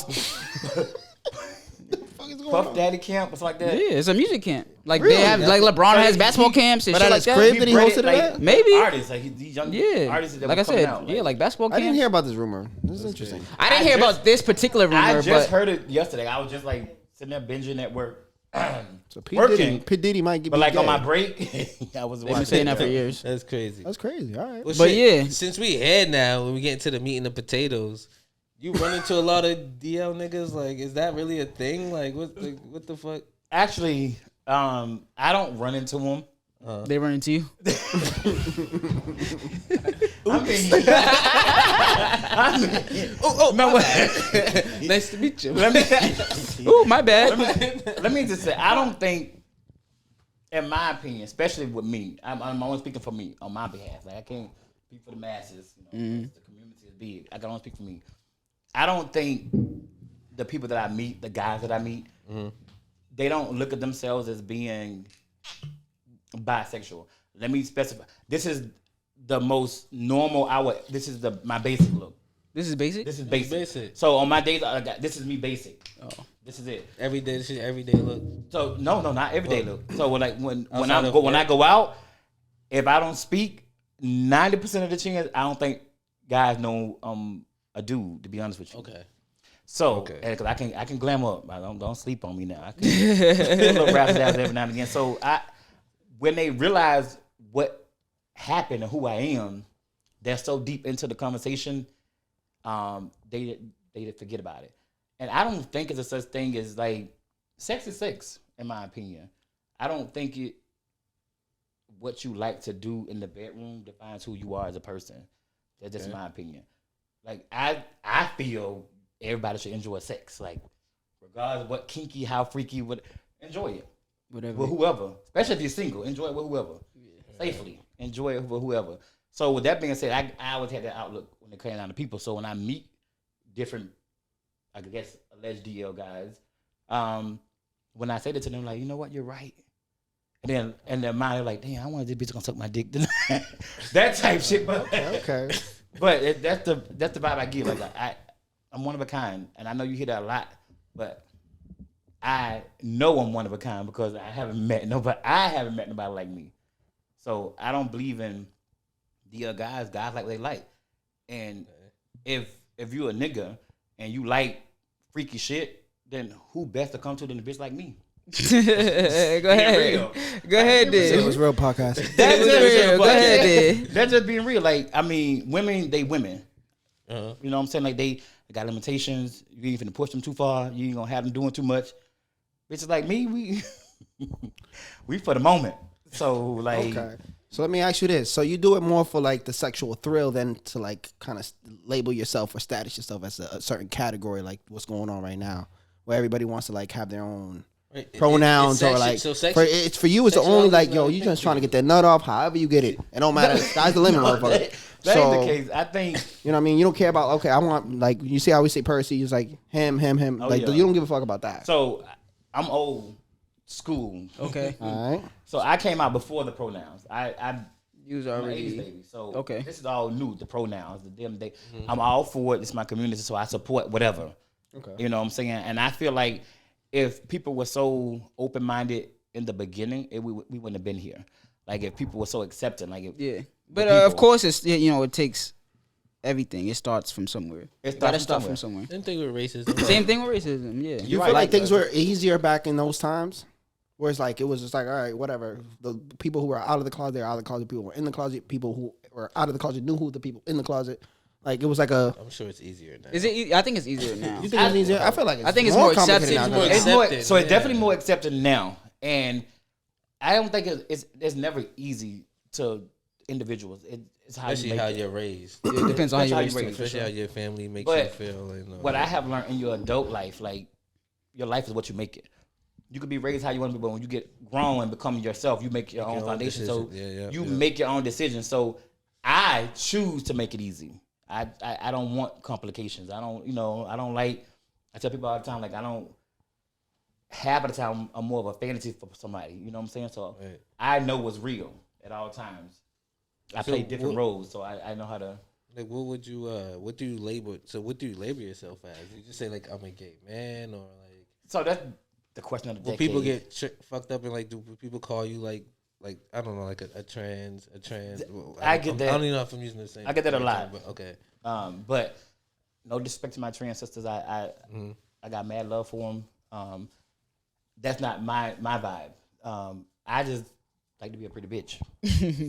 What is going Puff on? Daddy Camp or something like that. Yeah, it's a music camp. Like Really? they have, like LeBron has basketball camps and But shit at like his that. crib, He did he bred hosted it, like, that? Maybe. artists like these young Yeah, artists that like were I coming said, out, yeah, like basketball I camps. didn't hear about this rumor. This is interesting. I didn't hear about this particular I rumor, just but heard it yesterday. I was just like sitting there binging at work, So P working. Diddy might give but me like on gay. my break, I was they've been watching. saying that for years. That's crazy. That's crazy. All right. Well, But shit, yeah. since we had now, when we get into the meat and the potatoes, you run into a lot of DL niggas. Like, is that really a thing? Like, what the fuck? Actually, I don't run into them. They run into you. No, Nice to meet you. let me Ooh, my bad. let me just say, I don't think, in my opinion, especially with me, I'm only speaking for me on my behalf. Like I can't speak for the masses. You know, the community is big. I can only speak for me. I don't think the people that I meet, the guys that I meet, they don't look at themselves as being bisexual. Let me specify. This is the most normal. This is my basic look. This is basic. This is basic. basic. So on my days, this is me basic. This is it. Everyday shit, everyday look. So no, not everyday look. So like when Outside I go out, if I don't speak, 90% of the chance I don't think guys know a dude. To be honest with you. Okay. So because I can glam up. Don't sleep on me now. I can do a little razzle dazzle every now and again. So when they realize what happened and who I am, they're so deep into the conversation, they forget about it. And I don't think it's a such thing as like sex is sex, in my opinion. I don't think what you like to do in the bedroom defines who you are as a person. That's just my opinion. Like I feel everybody should enjoy sex. Like regardless of what kinky, how freaky, enjoy it. Whatever. With whoever. Especially if you're single. Enjoy it with whoever. Safely. Enjoy it with whoever. So with that being said, I always had that outlook when it came down to people. So when I meet different, I guess, alleged DL guys, when I say that to them, like, you know what, you're right. And then their mind, they're like, damn, I wanted this bitch gonna suck my dick tonight. That type shit. But Okay. but that's the vibe I get. Like I'm one of a kind, and I know you hear that a lot, but I know I'm one of a kind because I haven't met nobody like me. So I don't believe in the guys like what they like. And if you a nigga and you like freaky shit, then who best to come to than a bitch like me? Go ahead. Go ahead, It dude. was real podcast. That's real. Go ahead, dude. That's just being real. Like, I mean, women, they women. Uh-huh. You know what I'm saying? Like, they got limitations. You ain't finna push them too far. You ain't gonna have them doing too much. Bitches like me, we for the moment. So, like... Okay. So let me ask you this. So you do it more for like the sexual thrill than to like kind of label yourself or status yourself as a certain category, like what's going on right now, where everybody wants to like have their own pronouns or like it's for you. It's the only like you just trying to get that nut off. However you get it, it don't matter. Sky's the limit, motherfucker. That ain't the case. I think you know what I mean. You don't care about okay. I want like you see how we say Percy. It's like him. Oh, like yeah. you don't give a fuck about that. so. I'm old school. Okay. All right. So I came out before the pronouns. I You was I'm an already 80s baby. So okay. this is all new. The pronouns, the them. I'm all for it. It's my community, so I support whatever. Okay. You know what I'm saying? And I feel like if people were so open minded in the beginning, we wouldn't have been here. Like if people were so accepting, like Yeah, but of course it's it takes everything. It starts from somewhere. It Gotta starts start from from somewhere. Same thing with racism. Same thing with racism. Yeah, You feel like things were easier back in those times? Where it's like, it was just like, all right, whatever. The people who were out of the closet, they're out of the closet. People were in the closet. People who were out of the closet knew who the people in the closet. Like, it was like a... I'm sure it's easier now. Is it? I think it's easier now. You think it's easier? I feel like it's I think it's more more complicated accepted. now. It's more accepted. So it's definitely more accepted now, and I don't think it's never easy to individuals. It's how Especially you make how it. you're raised. It depends on how you're That's how you raised. raised. Especially how your family makes But you feel. And, What I have learned in your adult life, like your life is what you make it. You could be raised how you want to be, but when you get grown and become yourself, you make your own foundation. So you make your own decisions. So I choose to make it easy. I don't want complications. I don't like. I tell people all the time, like I don't. Half of the time, I'm more of a fantasy for somebody. You know what I'm saying? So I know what's real at all times. I play different roles, so I know how to. Like, what do you label? So, what do you label yourself as? You just say like I'm a gay man, or like. So that's the question of the decade. People get fucked up and like, do people call you like I don't know, like a trans? I get that. I don't even know if I'm using the same. I get that a lot. But okay. But no disrespect to my trans sisters. I got mad love for them. That's not my vibe. I just like to be a pretty bitch.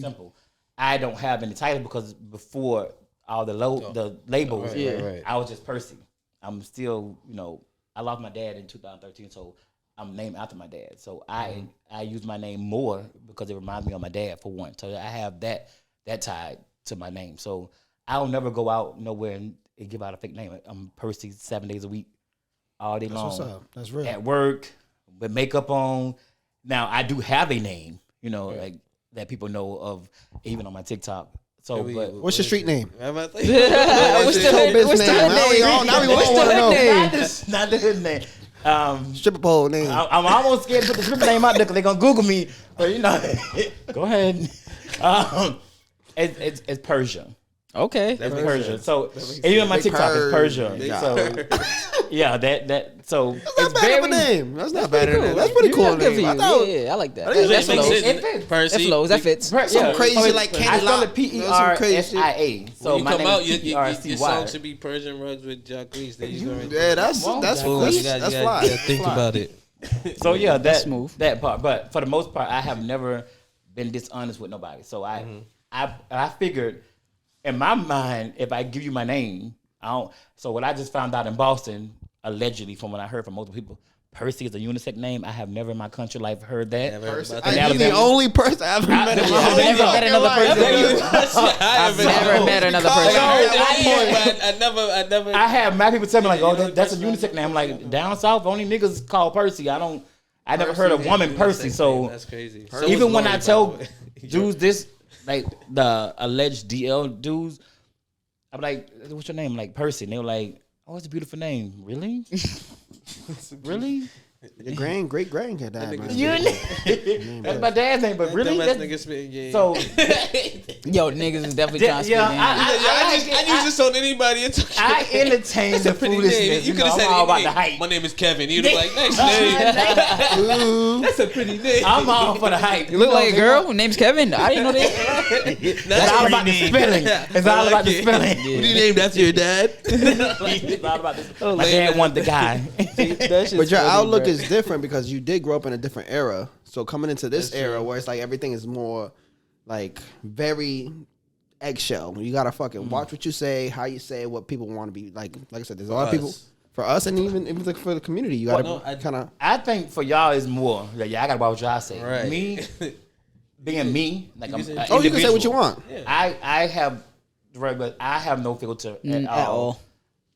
Simple. I don't have any title because before all the labels, right. I was just Percy. I'm still, I lost my dad in 2013, so I'm named after my dad. So I use my name more because it reminds me of my dad, for one. So I have that tied to my name. So I'll never go out nowhere and give out a fake name. I'm Percy 7 days a week, all day long. That's what's up. That's real. At work, with makeup on. Now, I do have a name, like that people know of, even on my TikTok. So, What's your street name? What's the name? Now we want to know. Not the hood name. Stripper pole name. I'm almost scared to put the stripper name out there because they're going to Google me. But, go ahead. It's Persia. Okay. That makes Persia. sense. So That makes and even my Big TikTok is Persia. Big So yeah, that so That's it's not bad of a very name. That's not bad of a name. That's pretty cool Good for name. you. I thought Yeah, I like that. I think That that makes flows. sense. It fits. Percy. That flows. That fits. some crazy like I Candy spell Lock. it PERSIA. So When you my come name out, is your song PERCY. should be Persian rugs with Jacquees. There you go. Right Yeah, that's Come on, that's Jack. that's, You gotta- that's you fly. gotta think about it. So yeah, That's that smooth. that part. But for the most part, I have never been dishonest with nobody. So I figured in my mind, if I give you my name, I don't. So what I just found out in Boston, allegedly from what I heard from multiple people, Percy is a unisex name. I have never in my country life heard that. Never heard about You're that. the only person I've ever met. in my I've whole never met fucking another life. person. I've never met another person. I never. I have mad people tell me like, "Oh, You know, that's a that's unisex name." I'm like, down south, only niggas call Percy. I never heard a woman Percy. So That's crazy. even when I tell dudes, dudes this, like the alleged DL dudes, I'm like, "What's your name?" I'm like, Percy. And they were like, "Oh, it's a beautiful name." Really? Really? Your great grandkid died, man. That's my dad's name, but really? dumbass That's- nigga spit, yeah. So Yo, niggas is definitely trying to yeah, spit I use this on anybody. It's okay. I entertain the Pretty name. foolishness. You could have I'm said all about hey, the hype. my name is Kevin. You'd have like, nice name. That's a pretty name. I'm all for the hype. You look like a girl. Name's Kevin. I didn't know that. It's all about the spelling. It's all about the spelling. What do you name? That's your dad. It's all about the. My dad wanted the guy. But your outlook is different because you did grow up in a different era. So coming into this era where it's like everything is more like very eggshell. You gotta fucking watch what you say, how you say, what people want to be like. Like I said, there's a lot of people for us, and even like for the community. You gotta kind of. I think for y'all is more. Yeah, I gotta watch what y'all say. Right. Me being me, like I'm. say- Oh, you can say what you want. I have regular. I have no filter at all.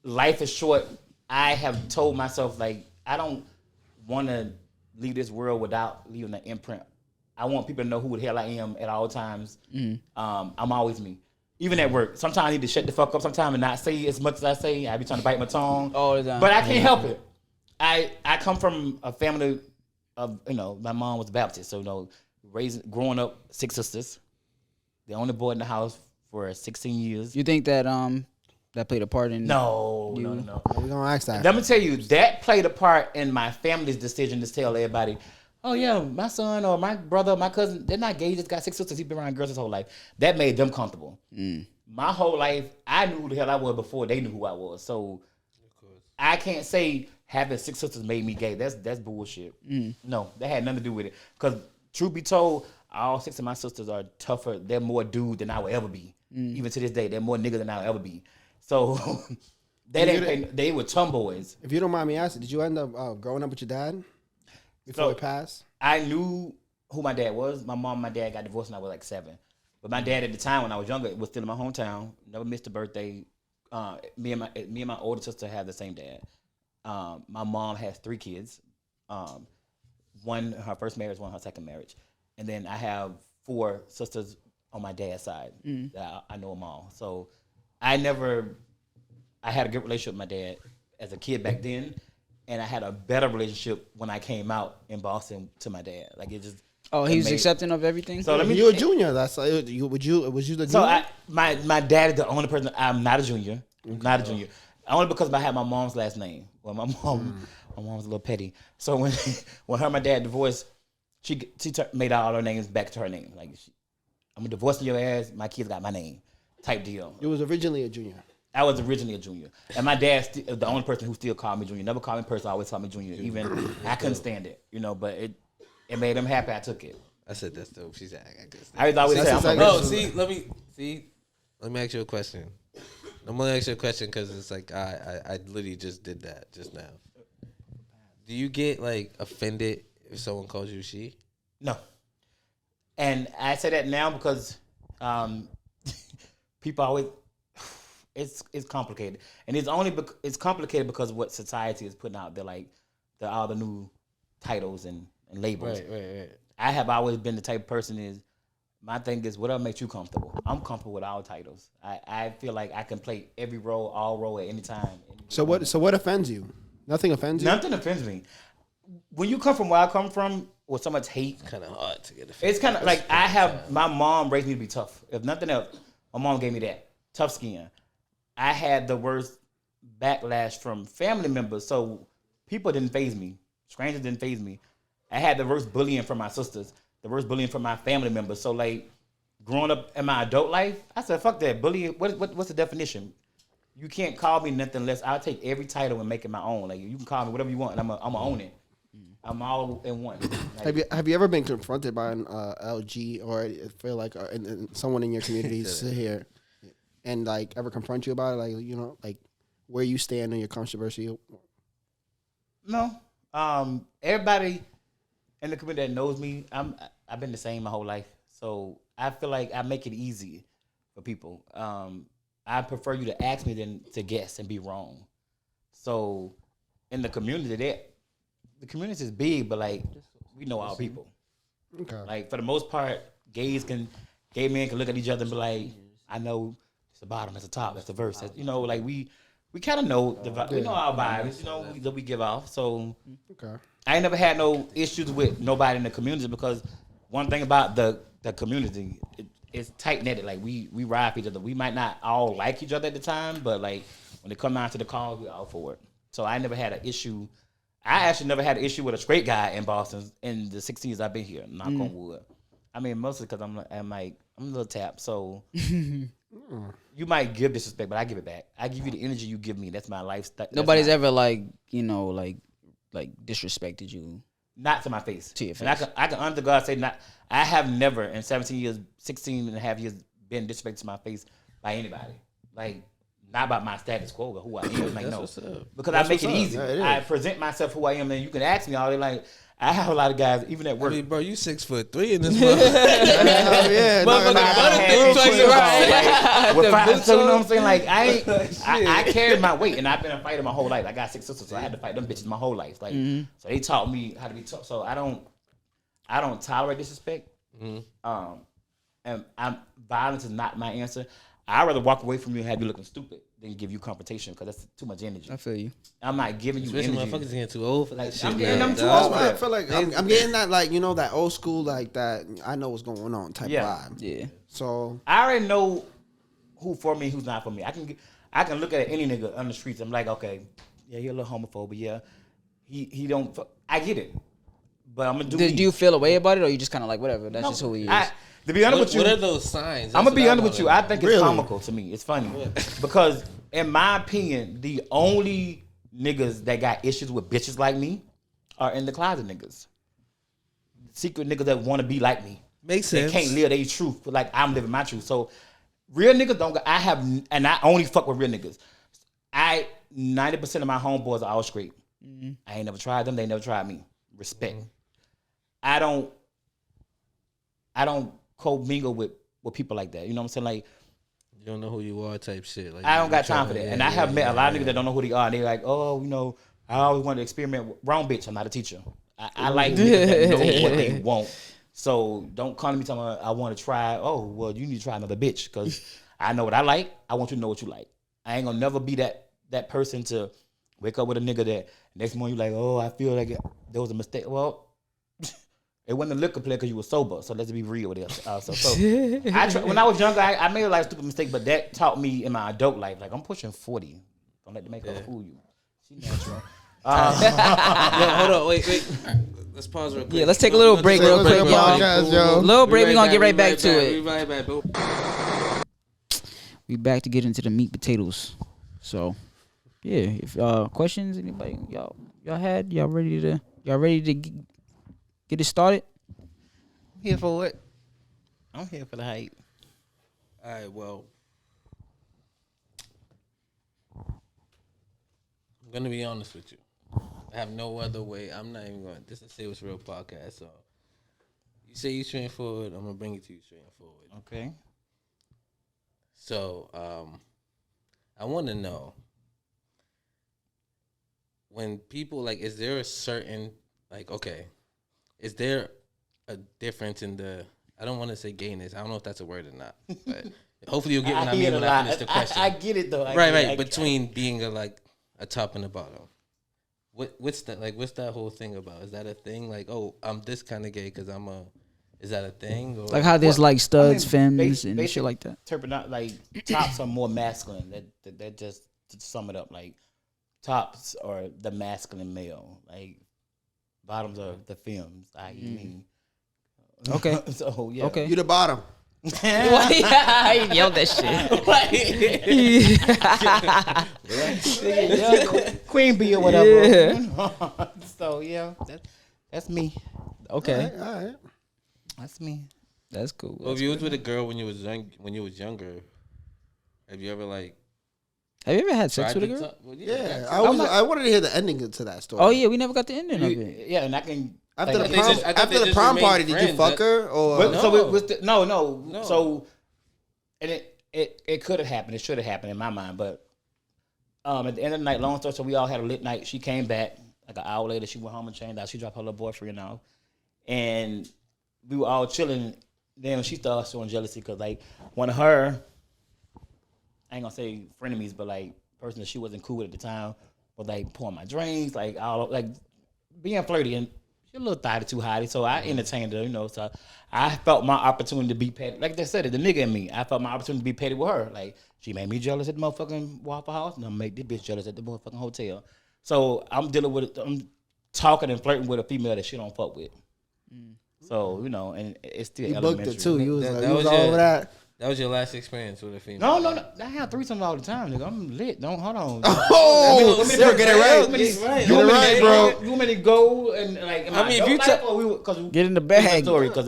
Life is short. I have told myself like I don't want to leave this world without leaving an imprint. I want people to know who the hell I am at all times. I'm always me. Even at work. Sometimes I need to shut the fuck up sometimes and not say as much as I say. I be trying to bite my tongue. All the time. But I can't help it. I come from a family of, my mom was Baptist. So, growing up, 6 sisters. The only boy in the house for 16 years. You think that that played a part in? No. We're gonna ask that. Let me tell you, that played a part in my family's decision to tell everybody, oh yeah, my son or my brother, my cousin, they're not gay, he just got 6 sisters, he's been around girls his whole life. That made them comfortable. My whole life, I knew who the hell I was before they knew who I was. So I can't say having 6 sisters made me gay. That's bullshit. No, that had nothing to do with it. Because truth be told, all 6 of my sisters are tougher. They're more dude than I will ever be. Even to this day, they're more nigga than I will ever be. So they were tomboys. If you don't mind me asking, did you end up growing up with your dad before he passed? I knew who my dad was. My mom and my dad got divorced when I was like 7. But my dad at the time when I was younger was still in my hometown. Never missed a birthday. Me and my older sister have the same dad. My mom has 3 kids. One her first marriage, one her second marriage, and then I have 4 sisters on my dad's side. That I know them all. So I had a good relationship with my dad as a kid back then, and I had a better relationship when I came out in Boston to my dad. Like it just. Oh, he was accepting of everything. So let me. You a junior? That's was you the junior? So my dad is the only person. I'm not a junior. Not a junior. Only because I had my mom's last name. Well, my mom was a little petty. So when her and my dad divorced, she made all her names back to her name. Like I'm divorcing your ass. My kids got my name. Type deal. You was originally a junior. I was originally a junior, and my dad's the only person who still called me junior. Never called me Percy. Always called me junior. Even I couldn't stand it, but it made him happy. I took it. I said that's dope. She said I guess. I always say, I'm No, let me ask you a question. I'm gonna ask you a question because it's like I literally just did that just now. Do you get like offended if someone calls you she? No. And I say that now because people always it's complicated, and it's complicated because of what society is putting out. They're like all the new titles and labels. Right. I have always been the type of person is. My thing is, whatever makes you comfortable. I'm comfortable with all titles. I feel like I can play every role, all role at any time. So what offends you? Nothing offends you? Nothing offends me. When you come from where I come from, with so much hate, Kind of hard to get offended. it's kind of like my mom raised me to be tough. If nothing else, my mom gave me that. tough skin. I had the worst backlash from family members, so people didn't faze me. Strangers didn't faze me. I had the worst bullying from my sisters, the worst bullying from my family members. So like growing up in my adult life, I said, fuck that. Bullying, what's the definition? You can't call me nothing less. I'll take every title and make it my own. Like you can call me whatever you want, and I'm gonna own it. I'm all in one. Like, Have you ever been confronted by an LG or feel like and someone in your community sit here and like ever confront you about it, like like where you stand on your controversy? No. Everybody in the community that knows me, I've been the same my whole life. So I feel like I make it easy for people. I prefer you to ask me than to guess and be wrong. So in the community, the community is big, but like we know our people. Okay. Like for the most part, gay men can look at each other and be like, I know it's the bottom, it's the top, it's the verse. That's, like we kind of know we know our vibes, that we give off. So Okay. I ain't never had no issues with nobody in the community because one thing about the community, it's tight knitted. Like we ride for each other. We might not all like each other at the time, but like when it come down to the call, we all for it. So I never had an issue. I actually never had an issue with a straight guy in Boston in the 6 years I've been here. Knock on wood. I mean, mostly because I'm a little tapped. So you might give disrespect, but I give it back. I give you the energy you give me. That's my lifestyle. Nobody's ever like disrespected you. Not to my face. To your And face. I can under God say not. I have never in 16 and a half years been disrespected to my face by anybody. Like not about my status quo or who I am. Like no, because I make it easy. Yeah, it I is. present myself who I am, and you can ask me all day. Like I have a lot of guys, even at I work. mean, bro, you 6'3" in this motherfucker. Yeah. Motherfucker, I butter had dick issues twice about, like, with The five- boots so you know on. what I'm saying? Like I carried my weight, and I've been a fighter my whole life. I got 6 sisters, so I had to fight them bitches my whole life. Like so they taught me how to be tough. So I don't tolerate disrespect. And violence is not my answer. I'd rather walk away from you and have you looking stupid than give you confrontation because that's too much energy. I feel you. I'm not giving you Especially energy. motherfuckers getting too old for that shit. I'm getting them too dog. old. I feel like I'm getting that that old school like that. I know what's going on type vibe. Yeah. So I already know who for me, who's not for me. I can look at any nigga on the streets. I'm like, okay, yeah, he a little homophobe, but yeah, he don't. I get it, but I'm gonna do. Do you feel a way about it, or you just kind of like whatever? That's just who he is. To be honest with you, What are those signs? I'm gonna be honest with you. I think it's Really? comical to me. It's funny because, in my opinion, the only niggas that got issues with bitches like me are in the closet niggas. Secret niggas that want to be like me. Makes They sense. can't live their truth like I'm living my truth. So real niggas don't. And I only fuck with real niggas. 90% of my homeboys are all straight. I ain't never tried them. They never tried me. Respect. I don't co-mingle with people like that. You know what I'm saying? Like You don't know who you are type shit. Like, I don't you got try time for to- that. yeah, And I have yeah, met a lot of yeah. niggas that don't know who they are. They're like, oh, I always wanted to experiment with wrong bitch. I'm not a teacher. I like niggas that know what they want. So don't come to me telling me I want to try. Oh, well, you need to try another bitch because I know what I like. I want you to know what you like. I ain't gonna never be that person to wake up with a nigga that next morning you like, oh, I feel like there was a mistake. Well, it wasn't a liquor play because you were sober. So let's be real with it. So when I was younger, I made a lot of stupid mistakes, but that taught me in my adult life. Like I'm pushing 40. Don't let the makeup fool you. She natural. Yo, hold on, wait. Let's pause real quick. Yeah, let's take a little break real quick, y'all. Podcast, yo. Little break. We gonna get right back to We it. right back, bro. We back to get into the meat potatoes. So, yeah. If questions, anybody, y'all had, y'all ready to get it started? Here for it. I'm here for the hype. All right, well, I'm gonna be honest with you. I have no other way. I'm not even going. This is Say What's Real podcast. So you say you straightforward, I'm gonna bring it to you straightforward. Okay. So I want to know when people like, is there a certain like, okay, is there a difference in the? I don't want to say gayness. I don't know if that's a word or not. But hopefully you'll get what I mean when I finish the question. I get it though. Right. Between being a top and a bottom. What's that like? What's that whole thing about? Is that a thing? Like, oh, I'm this kind of gay because I'm a Is that a thing? Or? Like how there's like studs, femmes, and basic shit like that. Like tops are more masculine. That just to sum it up. Like tops are the masculine male. Like bottoms are the femmes. I.e. me. Okay. So yeah. Okay. You the bottom. I yelled that shit. Queen bee or whatever. Yeah. So yeah, that's me. Okay. All right. That's me. That's cool. Well, if you was with a girl when you was younger, have you ever like? Have you ever had sex tried with a to girl? talk- well, Yeah, that's- I wanted to hear the ending to that story. Oh yeah, we never got the ending of it. Yeah, and I can. After like, the they prom, just- I thought after they the just prom remained party, did you friends. fuck her or? But, No. So it was no. No. So, and it could have happened. It should have happened in my mind. But at the end of the night, long story short, we all had a lit night. She came back like an hour later. She went home and changed out. She dropped her little boyfriend off, and we were all chilling. Then she started showing jealousy because like one of her, I ain't gonna say frenemies, but like person that she wasn't cool with at the time was like pouring my drinks, like all like being flirty, and she a little thotty too hotty. So I entertained her, you know. So I felt my opportunity to be petty. Like they said, the nigga in me, I felt my opportunity to be petty with her. Like she made me jealous at the motherfucking Waffle House, and I'm make this bitch jealous at the motherfucking hotel. So I'm talking and flirting with a female that she don't fuck with. So, you know, and it's still You booked elementary. it too. You was That- like, that you was was all your- over that. That was your last experience with a female. No. I have threesomes all the time, nigga. I'm lit. Don't hold on. Oh, sir, get it right. Get it right, bro. You want me to go and like? I mean, if you Get in the bag. story because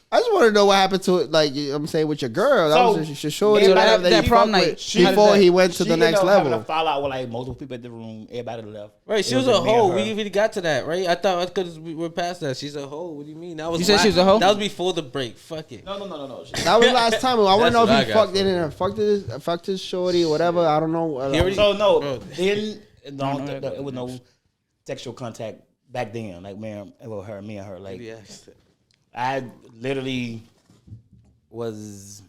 I just want to know what happened to it. Like I'm saying with your girl, that So, was just shorty so or whatever that you prom fucked night, with she- how did before that- he went to the next Having a level. fallout with like multiple people in the room. Everybody left. Right, she It was a just me and hoe. her. We really got to that, right? I thought because we were past that. She's a hoe. What do you mean? That was You said she was a hoe? That was before the break. Fuck it. No. That was last time. I want to That's know what I if he got fucked it from in and fucked his shorty or whatever. I don't know. He already- So no, Bro. then it was no sexual contact back then. Like me and her. Like Yes. I literally was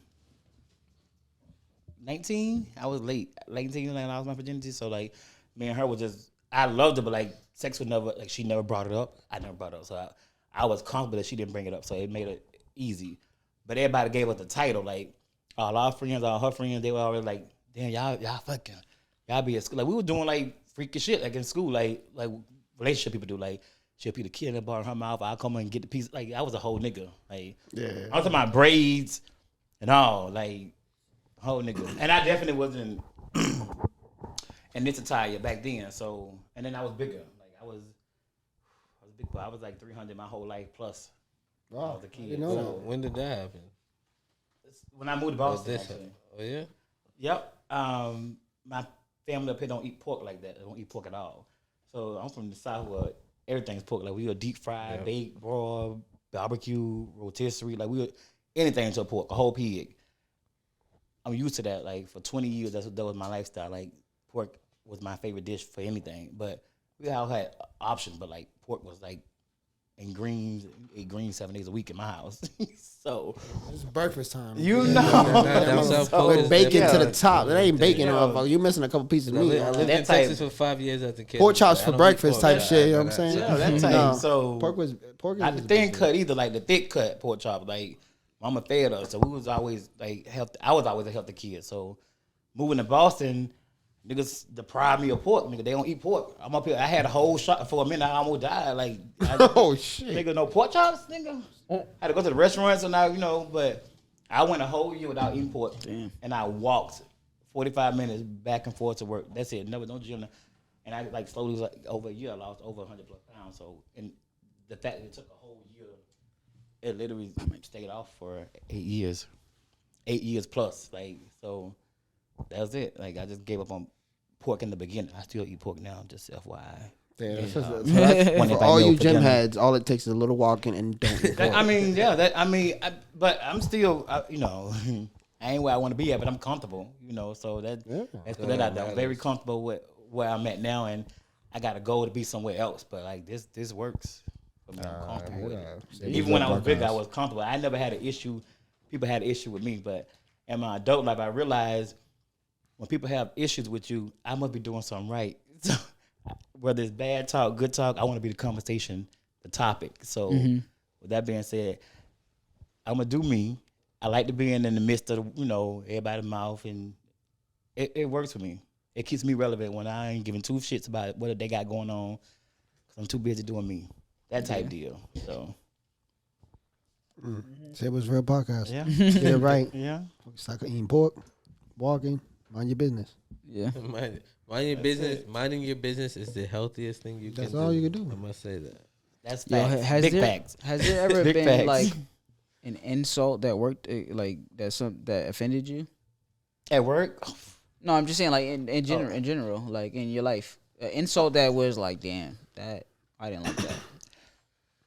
19. I was late 19 when I lost my virginity. So like me and her was just I loved her, but like sex would never like she never brought it up. I never brought it up. So I was comfortable that she didn't bring it up. So it made it easy. But everybody gave us the title. Like all our friends, all her friends, they were already like, damn, y'all fucking y'all be at school. Like we were doing like freaky shit like in school, like relationship people do. Like she'll put the kid in the bar in her mouth. I'll come and get the piece. Like I was a whole nigga. Like I'm talking about braids and all. Like whole nigga. And I definitely wasn't in this attire back then. So and then I was bigger. Like I was big boy. I was like 300 my whole life plus. I was a kid. know So, When did that happen? when I moved to Oh, Boston. this Actually. happened. Oh yeah. Yep. My family up here don't eat pork like that. They don't eat pork at all. So I'm from the South where everything's pork. Like we were deep fried, baked, raw, barbecue, rotisserie. Like we were anything to a pork, a whole pig. I'm used to that. Like for 20 years, that was my lifestyle. Like pork was my favorite dish for anything. But we all had options. But like pork was like in greens, ate greens 7 days a week in my house. So It's breakfast time. you Down know, South So- Coast With bacon yeah. to the top. It ain't bacon, Yeah. motherfucker. You missing a couple pieces of I meat. lived That in type- Texas for 5 years as a kid. Pork chops I for don't eat breakfast pork. type shit. You know what I'm saying? Yeah, that type. No. So Pork was not the was thin cut either, like the thick cut pork chop. Like mama fed us, so we was always like healthy. I was always a healthy kid. So moving to Boston, niggas deprive me of pork. Nigga, they don't eat pork. I'm up here. I had a whole shot for a minute. I almost died. Like, Oh shit. nigga, no pork chops, nigga. I had to go to the restaurant, so now you know. But I went a whole year without eating pork, and I walked 45 minutes back and forth to work. That's it. Never no gym. And I like slowly like over a year, I lost over 100+ pounds. So and the fact that it took a whole year, it literally stayed off for 8 years, 8 years plus. Like so, that was it. Like I just gave up on pork in the beginning. I still eat pork now, just FYI. Yeah, For for all you gym heads, all it takes is a little walking and don't eat pork. I mean, yeah. But I'm still, you know, I ain't where I want to be at, but I'm comfortable, you know. So that's put that out there. I'm very comfortable with where I'm at now, and I got a goal to be somewhere else. But like this works for me. I'm comfortable with it. Even when I was bigger, I was comfortable. I never had an issue. People had an issue with me, but in my adult life, I realized when people have issues with you, I must be doing something right. So, whether it's bad talk, good talk, I want to be the conversation, the topic. So, with that being said, I'm gonna do me. I like to be in the midst of everybody's mouth, and it works for me. It keeps me relevant when I ain't giving two shits about what they got going on, because I'm too busy doing me. That type deal. So. Say it was real podcast. Yeah. Get it right. Yeah. Stop eating pork, walking, mind your business. Yeah. Minding your business is the healthiest thing you can do. That's all you can do. I must say that. That's Yo, facts. Big facts. Has there ever Big been facts. like an insult that worked, like that offended you? At work, No, I'm just saying, like in general, like in your life, an insult that was like, damn, that I didn't like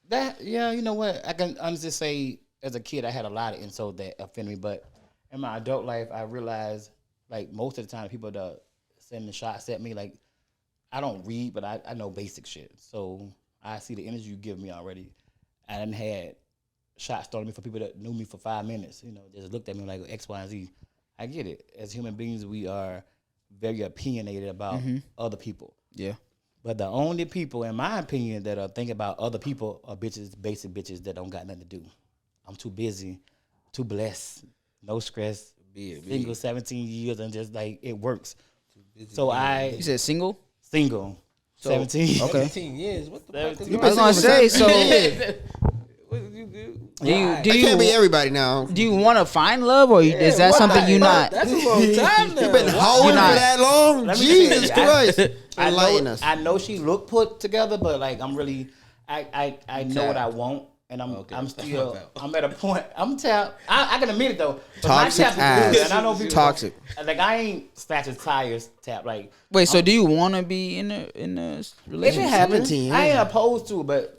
that. you know what? I can honestly say, as a kid, I had a lot of insults that offended me, but in my adult life, I realized, like, most of the time, people that sending shots at me, like, I don't read, but I know basic shit. So I see the energy you give me already. I done had shots thrown at me for people that knew me for 5 minutes, just looked at me like X, Y, and Z. I get it. As human beings, we are very opinionated about other people. Yeah. But the only people, in my opinion, that are thinking about other people are bitches, basic bitches that don't got nothing to do. I'm too busy, too blessed, no stress, single 17 years, and just like it works. So You said single? Single, 17. Okay. 17 years. What the fuck? I was gonna say, so What did you do? It can't be everybody now. do you want to find love, or is that something you not? That's a long time now. You've been holding for not- that long? Let me Jesus tell you, Christ. Enlighten us. I know she looked put together, but like I'm really, I know what I want, and I'm still, I'm at a point. I'm tapped. I can admit it though. But my Toxic tap is ass. good, and I know people. Toxic. Like I ain't snatching tires tap. Like Wait, so do you want to be in a if it relationship? happens, 17, I ain't opposed to it, but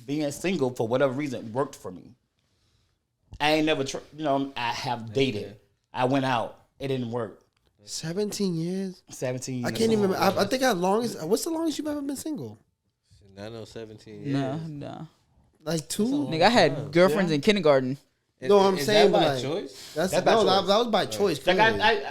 being single for whatever reason worked for me. I ain't never, I have dated. I went out. It didn't work. 17 years? 17 years. I can't even. I think what's the longest you've ever been single? I know 17 years. Nah. Like 2? Nigga, I had girlfriends in kindergarten. No, I'm Is saying, that by but like, choice? That's by no, choice. that was by choice. Like Clearly.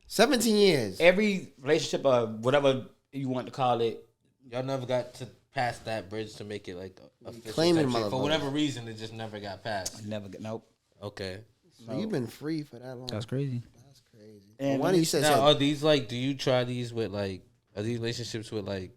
17 years. every relationship or whatever you want to call it, Y'all never got to pass that bridge to make it like official Claiming type shit. For motherfuckers. whatever reason, it just never got passed. never get nope. Okay. So you've been free for that long. That's crazy. That's crazy. And One you said, Now, are these like? Do you try these with like? Are these relationships with like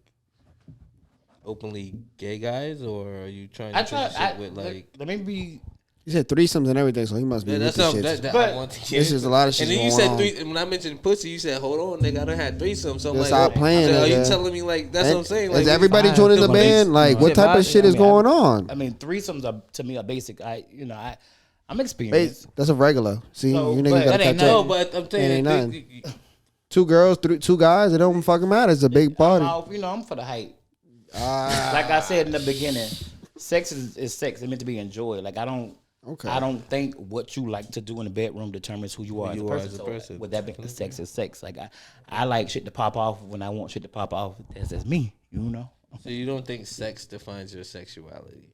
openly gay guys, or are you trying to I try. shit with like? Let me be. you said threesomes and everything, so he must be Yeah, with that's the something shits. that But- I want to This is a lot of shit And then you going said on. three. When I mentioned pussy, you said, "Hold on, nigga, I done had threesome." So I'm Just like, stop playing, Are you nigga. telling me like that's what I'm saying? Like, Is everybody fine. joining the But band? Like, what type of shit is going on? I mean, threesomes are to me are basic. I'm experienced. That's a regular. See, So, you but niggas gotta that ain't catch no, up. but I'm It saying ain't that nothing. 2 girls, 2 guys. It don't fucking matter. It's a big party. I'm for the hype. Like I said in the beginning, sex is sex. It's meant to be enjoyed. Like I don't think what you like to do in the bedroom determines who you are as a person. So with that being sex is sex. Like I like shit to pop off when I want shit to pop off. That's me, So you don't think sex defines your sexuality?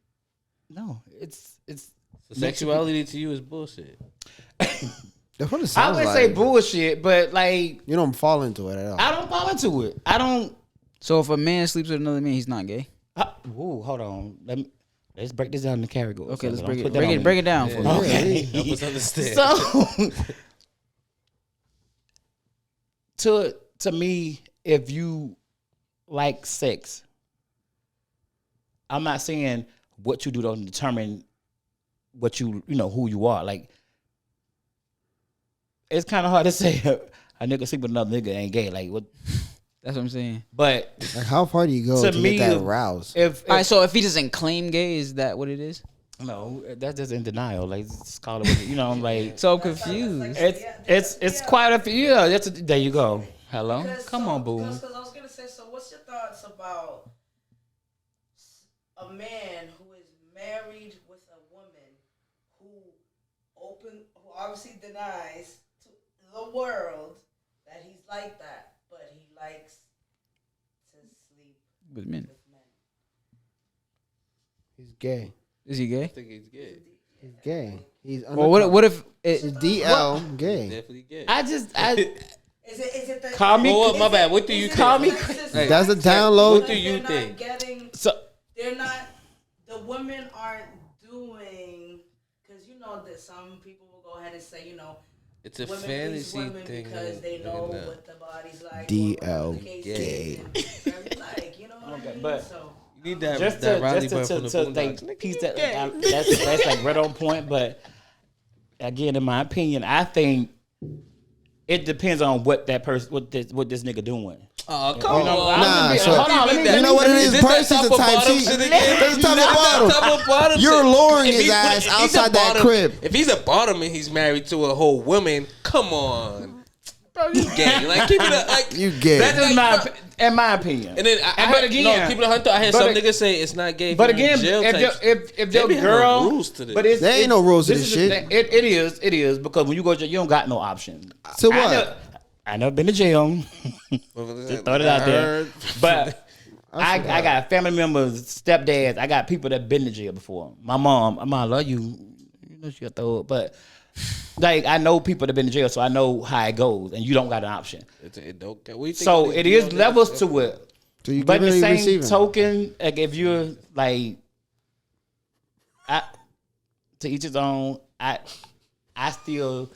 No, it's So sexuality to you is bullshit. That's what it I sounds wouldn't like. say bullshit, but like You don't fall into it at all. I don't fall into it. I don't. So if a man sleeps with another man, he's not gay. Ooh, hold on. Let's break this down in the categories. Okay, let's Don't break it. put that Break on it. me. Break it down for me. Okay. Help us understand. So, to me, if you like sex, I'm not saying what you do don't determine what who you are. Like, it's kind of hard to say a nigga sleep with another nigga ain't gay. Like, what? That's what I'm saying. But Like, how far do you go To to me, get that aroused? if All right. So if he doesn't claim gay, is that what it is? no, that's just in denial. Like, just call it. What I'm like. So I'm confused. It's quite a few. Yeah, there you go. Hello, come on, boo. Because I was gonna say, so what's your thoughts about a man who is married with a woman who obviously denies to the world that he's like that, but he likes to sleep With men. with men. He's gay. Is he gay? I think he's gay. He's gay. He's Well, what if He's it? DL gay. Definitely gay. Is it the Call me- Oh, my bad. What do you Call me think? crazy. That's a download. What do you think? So They're not. The women aren't doing because know that some people will go ahead and say, It's a women fantasy please women thing. because they know what the body's like. DL gay. Like, you know what I mean? but- So You need that, Just that to Riley just Bird from to, the to Boondocks. like piece that that's like right on point. But again, in my opinion, I think it depends on what that person, what this nigga doing. Oh, come on. Nah, so hold on, let me- you know what it is? Is this Percy's that the top type of bottom she. shit again? That's the top Is of that bottom. top of bottom You're shit? luring If his he's- ass if he's a outside that bottom- crib. If he's a bottom and he's married to a whole woman, come on. Bro, you gay. Like, keep it up. Like, You gay. That's just like, my, in my opinion. And then, but again, keep it 100. I had but some it- niggas say it's not gay. But if you're in again, jail type shit. if They your be having girl, rules to this. but it's, There ain't it's- no rules to is this the shit. thing. It is because when you go to jail, you don't got no option. So what? I never been to jail. Just throw it out there. But I got family members, stepdads. I got people that been to jail before. My mom, I love you. You know she got throw it, but like I know people that been to jail, so I know how it goes, and you don't got an option. It don't, what do you think So of it these is DL levels niggas? to it. So you But in the really same receiving. token, like if you're like, to each his own. I still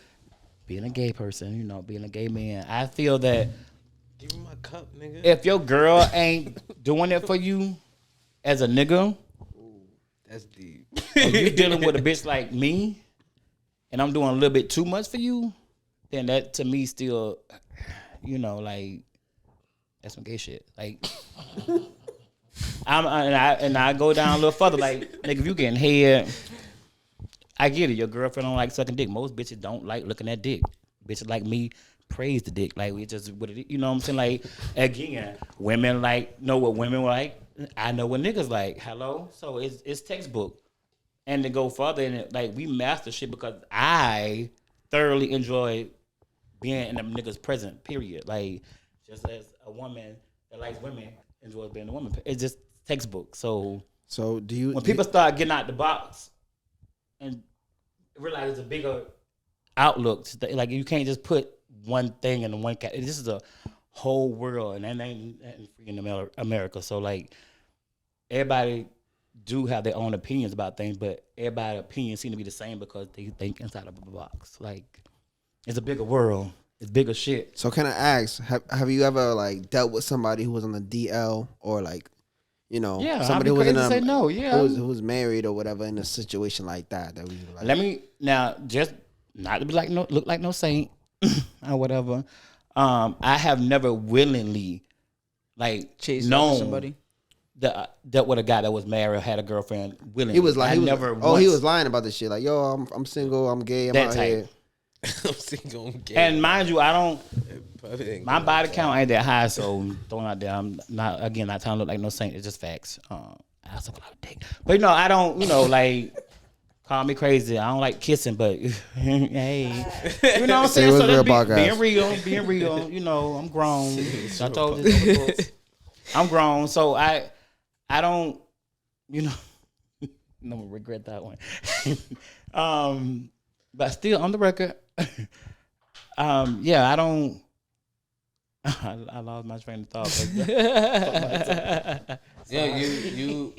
being a gay person, being a gay man. I feel that Give me my cup, nigga. if your girl ain't doing it for you as a nigga, That's deep. or you dealing with a bitch like me, and I'm doing a little bit too much for you, then that to me still, like that's some gay shit. Like, I go down a little further. Like, nigga, if you getting head, I get it. Your girlfriend don't like sucking dick. Most bitches don't like looking at dick. Bitches like me praise the dick. Like, we just what it, you know what I'm saying? Like, again, women know what women like. I know what niggas like. Hello, so it's textbook. And to go further in it, like we master shit because I thoroughly enjoy being in a nigga's present. Period. Like just as a woman that likes women enjoys being a woman. It's just textbook. So do you? when people start getting out the box and realize it's a bigger outlook, like you can't just put one thing in one category. This is a whole world, and that ain't free in America. So like everybody do have their own opinions about things, but everybody's opinions seem to be the same because they think inside of a box. Like it's a bigger world. It's bigger shit. So can I ask? Have you ever like dealt with somebody who was on the DL or like, Yeah, somebody who I'd was be in crazy a to say no. Yeah, who was married or whatever in a situation like that we like. Let me now just not to be like look like no saint or whatever. I have never willingly like Chase known somebody. Dealt with a guy that was married, had a girlfriend. Willingly, He was like, I he was, never. oh, he once- was lying about this shit. Like, yo, I'm single, I'm gay, I'm That out type. here. I'm single, I'm gay. And mind you, I don't. But it ain't My gonna body work count ain't that high, so throwing out there. I'm not not trying to look like no saint. It's just facts. I suck a lot of dick, but I don't. Like call me crazy. I don't like kissing, but hey, you know what I'm Say saying. what's So real that's podcast. being real. I'm grown. I told you, I'm grown. So I don't. No regret that one. But still on the record. Yeah, I don't. I lost my train of thought. Yeah, you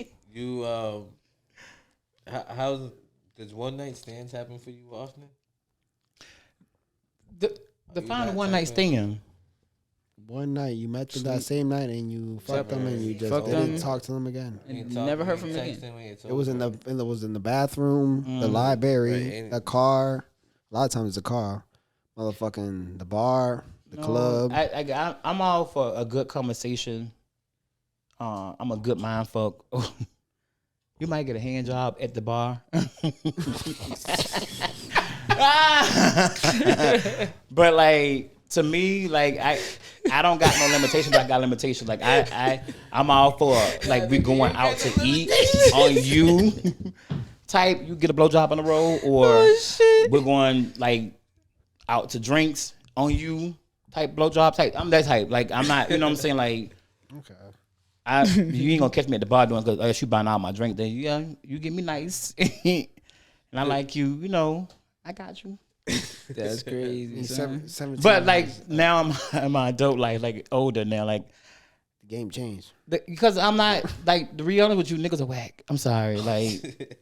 how does one night stands happen for you often? Define a that one night type of- stand. One night you met them that same night and you fucked them and you just Fucked didn't them. talk to them again. And never heard from him again. It was in the bathroom, the library, Right, the car. A lot of times it's a car, motherfucking the bar, the club. I'm all for a good conversation. I'm a good mind fuck. You might get a hand job at the bar. But like to me, like I don't got no limitations, but I got limitations. Like I'm all for like we going out to eat on you type. You get a blowjob on the road, or we're going like out to drinks on you type blowjob type. I'm that type. Like I'm not. You know what I'm saying? Like Okay. you ain't gonna catch me at the bar doing because you buying all my drink. Then you get me nice, and I like you. I got you. That's crazy. son. 17 But like years, now I'm my adult life, like older now, like the game changed. because I'm not like the reality with you niggas are whack. I'm sorry, like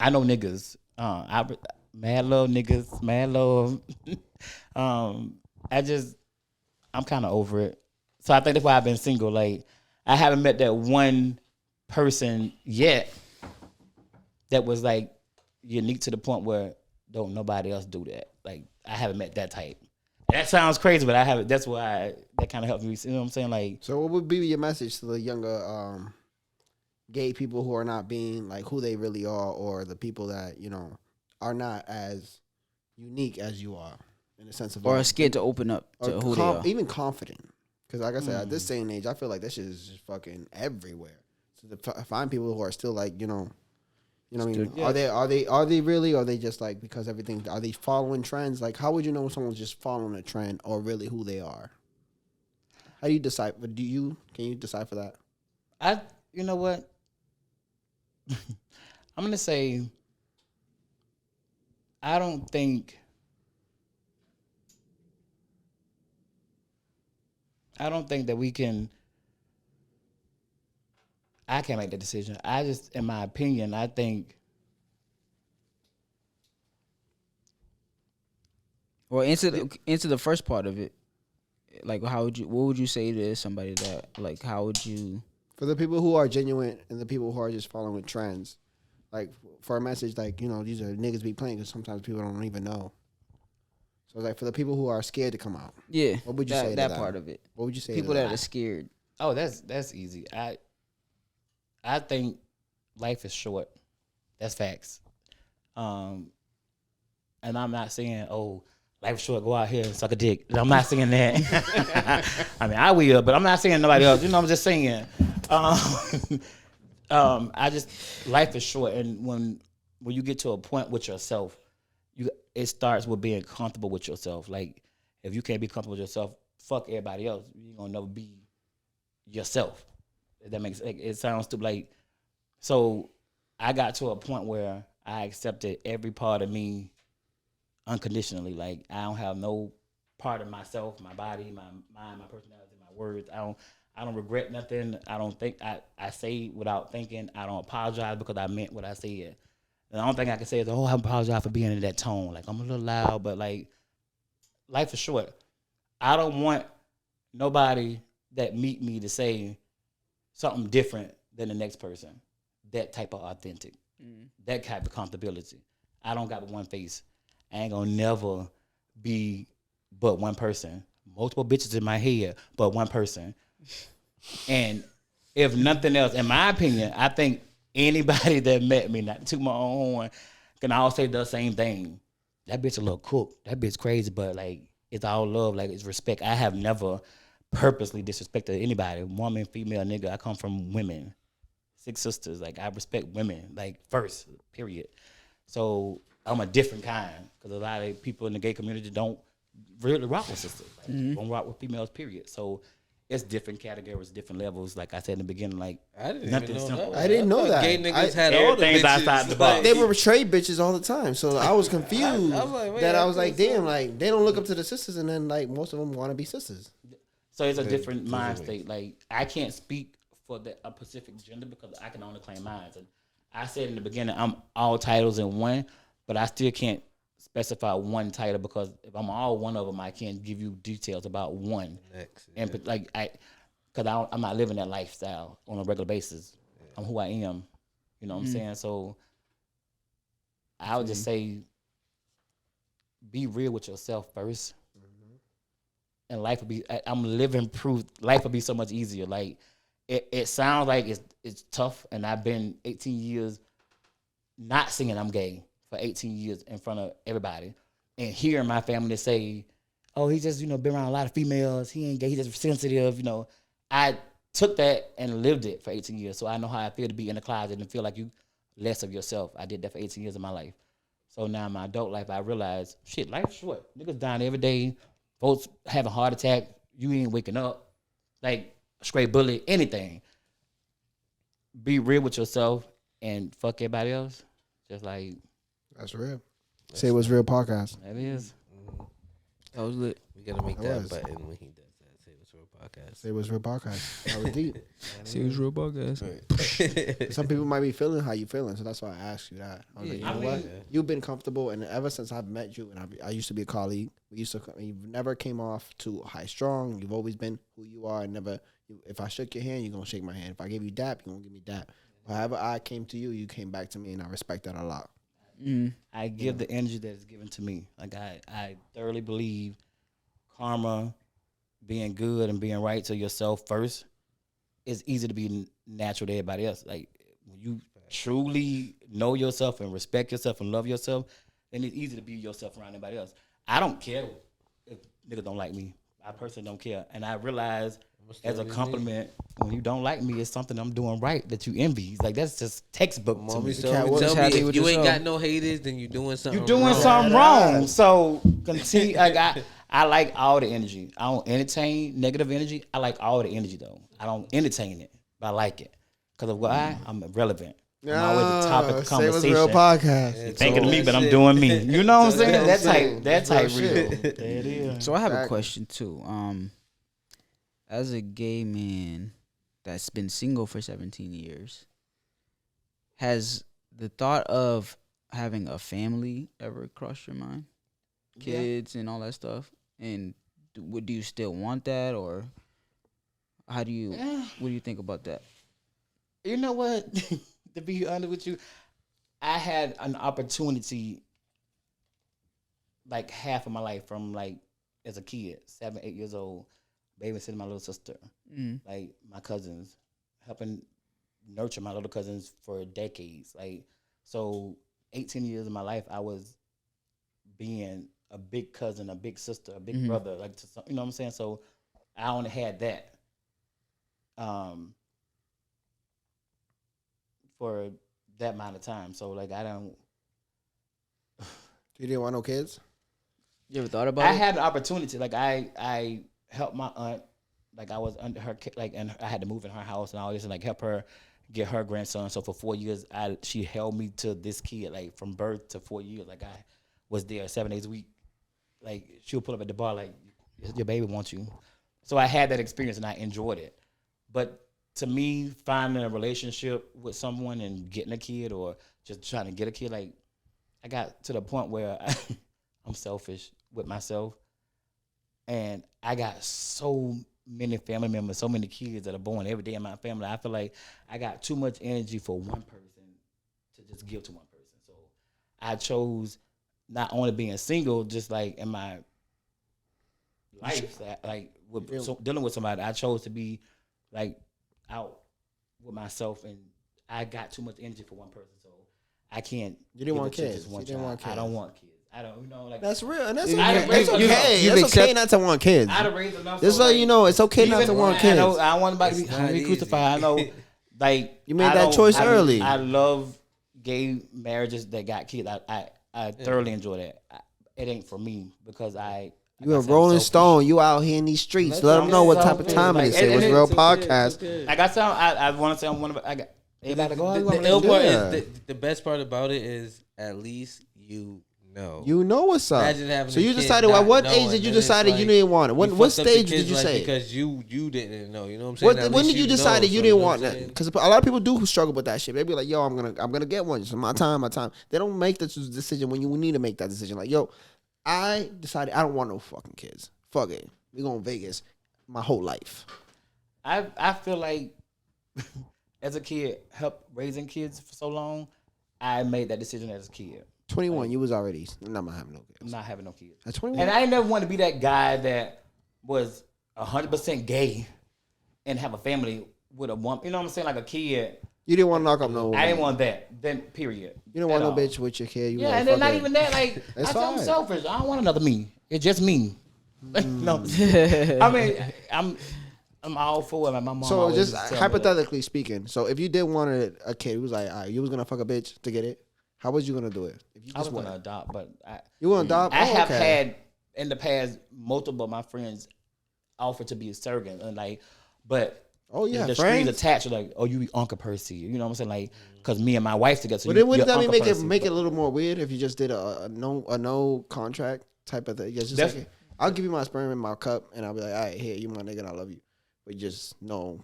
I know niggas. Mad love niggas. Mad love. I'm kind of over it. So I think that's why I've been single. Like, I haven't met that one person yet that was like unique to the point where don't nobody else do that. Like, I haven't met that type. That sounds crazy, but I haven't. That's why that kind of helped me. You know what I'm saying? Like, So what would be your message to the younger gay people who are not being like who they really are, or the people that are not as unique as you are in the sense of Or are scared to open up to who they are. even confident? Because like I said, at this day and age, I feel like this shit is just fucking everywhere. So to find people who are still like what I mean, Yeah. are they really, or are they just like because everything? Are they following trends? Like, how would you know if someone's just following a trend or really who they are? How do you decide? Can you decipher that? you know what? I'm gonna say I don't think that we can. I can't make that decision. I just, in my opinion, I think. Well, answer the first part of it. Like, what would you say to somebody that, like, how would you? For the people who are genuine and the people who are just following trends, like for a message like these are niggas be playing, because sometimes people don't even know. So like for the people who are scared to come out, Yeah, what would you say to that them? part of it? What would you say People to that them? are scared. Oh, that's easy. I think life is short. That's facts. And I'm not saying, oh, life is short, go out here and suck a dick. I'm not saying that. I mean, I will, but I'm not saying nobody else. I'm just saying. Life is short, and when you get to a point with yourself, it starts with being comfortable with yourself. Like, if you can't be comfortable with yourself, fuck everybody else. You're gonna never be yourself. If that makes it sounds stupid. Like, so I got to a point where I accepted every part of me unconditionally. Like, I don't have no part of myself, my body, my mind, my personality, my words. I don't regret nothing. I don't think I say without thinking. I don't apologize because I meant what I said. And the only thing I can say is, oh, I apologize for being in that tone. Like, I'm a little loud, but like, life is short. I don't want nobody that meet me to say something different than the next person. That type of authentic. That type of comfortability. I don't got one face. I ain't gonna never be but one person. Multiple bitches in my head, but one person. And if nothing else, in my opinion, I think anybody that met me, not to my own horn, can all say the same thing. That bitch a little cook. That bitch crazy, but like, it's all love, like, it's respect. I have never purposely disrespected anybody. Woman, female, nigga. I come from women. 6 sisters. Like, I respect women, like, first, period. So I'm a different kind, because a lot of people in the gay community don't really rock with sisters. Like, don't rock with females, period. So it's different categories, different levels. Like I said in the beginning, like, I didn't nothing even know simple. that. I didn't know that. Gay niggas had all the everything's bitches. outside the box. They were straight bitches all the time, so I was confused. I was like, wait, that I I was like, think so. damn, like they don't look up to the sisters, and then like most of them want to be sisters. So it's a different mind state. Like, I can't speak for a specific gender because I can only claim mine. And I said in the beginning, I'm all titles in one, but I still can't specify one title, because if I'm all one of them, I can't give you details about one. Next, And like, I'm not living that lifestyle on a regular basis. I'm who I am. You know what I'm saying? So I would just say, be real with yourself first. And life would be, I'm living proof, life would be so much easier. Like, it sounds like it's tough, and I've been 18 years not singing I'm gay for 18 years in front of everybody. And hearing my family say, oh, he just, been around a lot of females, he ain't gay, he just sensitive, I took that and lived it for 18 years. So I know how I feel to be in the closet and feel like you less of yourself. I did that for 18 years of my life. So now in my adult life, I realize, shit, life's short. Niggas dying every day. Folks having a heart attack. You ain't waking up. Like, straight bullet, anything. Be real with yourself and fuck everybody else. Just like, That's real. Say What's Real podcast. that is. That was lit. We gotta make That that was. button when he does that. Say what's real podcast. It was real podcast. That was deep. See, it was real podcast. Some people might be feeling how you feeling, so that's why I asked you that. I was like, you Yeah, know I what? mean- You've been comfortable, and ever since I've met you, and I used to be a colleague. We used to. You've never came off too high strong. You've always been who you are, and never. If I shook your hand, you're gonna shake my hand. If I gave you dap, you're gonna give me dap. However I came to you, you came back to me, and I respect that a lot. I give the energy that is given to me. Like I thoroughly believe karma, being good and being right to yourself first, is easy to be natural to everybody else. Like when you truly know yourself and respect yourself and love yourself, then it's easy to be yourself around anybody else. I don't care if niggas don't like me. I personally don't care. And I realize as a compliment, when you don't like me, it's something I'm doing right that you envy. It's like that's just textbook to Mommy me. told Cat me, was tell me happy if with you ain't yourself. got no haters, then you're doing something You're doing wrong. something wrong. So continue. Like I like all the energy. I don't entertain negative energy. I like all the energy though. I don't entertain it, but I like it because of why I'm relevant. I'm always the topic of Say it was conversation. real podcast. Thinking of me, but I'm Shit. doing me. You know what I'm saying? That's That type real real. shit. There it is. So I have a Exactly. question too. As a gay man that's been single for 17 years, has the thought of having a family ever crossed your mind? Kids and all that stuff? And do you still want that, or how do you? What do you think about that? You know what? To be honest with you, I had an opportunity like half of my life from like as a kid, 7, 8 years old, babysitting my little sister, like my cousins, helping nurture my little cousins for decades. Like, so 18 years of my life, I was being a big cousin, a big sister, a big brother, like, to some, you know what I'm saying? So I only had that. For that amount of time. So like I don't You didn't want no kids? You ever thought about I it? had an opportunity. Like I helped my aunt, like I was under her like, and I had to move in her house and all this and like help her get her grandson. So for 4 years she held me to this kid, like from birth to 4 years. Like I was there 7 days a week. Like she'll pull up at the bar like, your baby wants you. So I had that experience and I enjoyed it. But to me, finding a relationship with someone and getting a kid or just trying to get a kid, like I got to the point where I'm selfish with myself. And I got so many family members, so many kids that are born every day in my family. I feel like I got too much energy for one person to just give to one person. So I chose not only being single, just like in my life, like with dealing with somebody, I chose to be like out with myself, and I got too much energy for one person, so I can't. You didn't give want it to kids. just one You didn't child. want kids. I don't want kids. I don't, you know, like That's real, and that's You- okay. you- It's you- okay. you've It's okay accept- not to want kids. I'd have raised enough. Just so, so you know, it's okay not even- to want I kids. know I want anybody to It's be not crucified. I easy. know, like You made I that don't- choice I- early. I love gay marriages that got kids. I thoroughly enjoy that. It ain't for me because You a Rolling Stone. You out here in these streets. Let them know what type of time it is. It was real podcast. Like I said, I want to say I'm one of. I got everybody go. The, You wanna the ill listen? part Yeah. is the best part about it is at least you know. You know what's up. Imagine having So a you kid decided at not what age knowing, did you then it's decide you like didn't want it? you What fucked up the stage kids, did you like, say? Because you didn't know. You know what I'm saying? At When least did you decide that you know, didn't so want know what that? I'm saying? Because a lot of people do struggle with that shit. They be like, "Yo, I'm gonna get one. It's my time, my time." They don't make this decision when you need to make that decision. Like, "Yo, I decided I don't want no fucking kids. Fuck it. We going to Vegas my whole life." I feel like as a kid, help raising kids for so long, I made that decision as a kid. 21, you was already not having no kids. Not having no kids. At 21, And I never wanted to be that guy that was 100% gay and have a family with a woman. You know what I'm saying? Like a kid. you didn't want to knock up no. I didn't want that. Then period. You didn't want At no all. bitch with your kid. You Yeah, like, and then fuck not it. even that. Like It's I said, I'm fine. selfish. I don't want another me. It's just me. No, Mm. I mean, I'm all for it. My mom. So always just used to tell me that. hypothetically speaking, so if you did want a kid, it was like, all right, you was gonna fuck a bitch to get it. How was you gonna do it? If you I was just going to wanted, adopt, but you want to adopt? I Oh, have okay. had in the past multiple of my friends offer to be a surrogate, and like, but Oh yeah, the friends. strings attached, like, oh, you be Uncle Percy, you know what I'm saying? Like, because me and my wife together. So But then you, wouldn't you're that Uncle make Percy. it a little more weird if you just did a no contract type of thing? Yeah, just Def- like, I'll give you my sperm in my cup, and I'll be like, all right, here, you my nigga, and I love you. we just you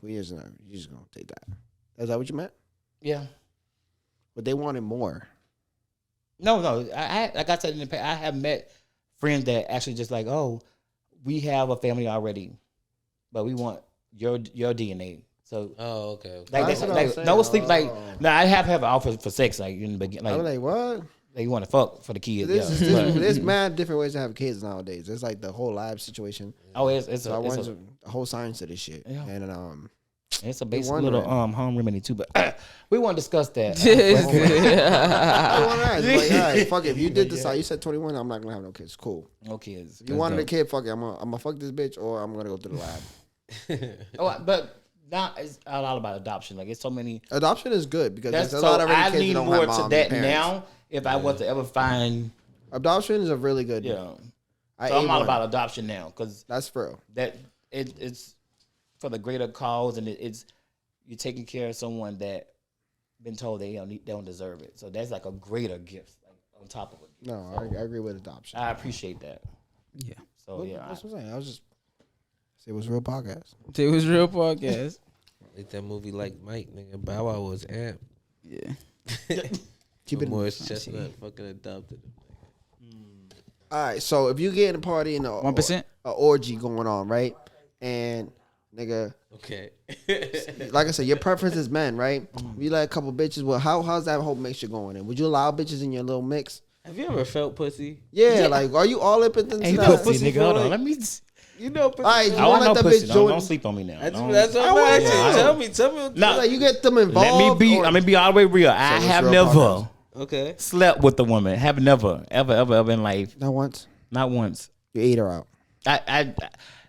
just gonna take that. Is that what you meant? Yeah. But they wanted more. No. Like I said in the past, I have met friends that actually just like, oh, we have a family already, but we want your DNA. So, Oh, okay. like, That's what I'm saying. no sleep. Like, Oh. no, I have an offer for sex. Like in the beginning, I was like, like, what? you want to fuck for the kids. There's mad different ways to have kids nowadays. There's like the whole lab situation. Oh, it's So I wanted a whole science to this shit. Yeah. And it's a basic wondering. little home remedy too. But we want to discuss that. I want to ask, like, all right, fuck it. If you did decide, you said 21, I'm not gonna have no kids. Cool. No kids. If you wanted a kid, fuck it. I'm gonna fuck this bitch, or I'm gonna go to the lab. But now it's all about adoption. Like it's so many. Adoption is good because That's there's so a lot of I kids that lean don't more have to moms that and parents. now. If I was to ever find, Adoption is a really good. yeah. I So I'm all A1. about adoption now because That's for real. that it's for the greater cause and it's you're taking care of someone that been told they don't deserve it. So that's like a greater gift, like on top of it. No, I agree with adoption. I appreciate that. Yeah. So yeah, That's what I'm saying. I was just say it was real podcast. It was real podcast. Like that movie, like Mike, nigga. Bow Wow was amp. Yeah. Keep it. Morris Chestnut fucking adopted him. All right, so if you get in a party and 1%? a orgy going on, right? And nigga, Okay. like I said, your preference is men, right? You like a couple bitches. Well, how's that whole mixture going in? Would you allow bitches in your little mix? Have you ever felt pussy? Yeah, like are you all up into hey, that? pussy, nigga, hold on. Let me. You know pussy. All right, you I want want to no let that pussy. bitch Don't join? sleep on me now. That's Don't- what I I'm want asking. to. Tell me. No. Like you get them involved. Let me be. or- I'm gonna be all the way real. I it's have real never podcast. Okay. slept with a woman. Have never, ever in life. Not once. Not once. You ate her out. I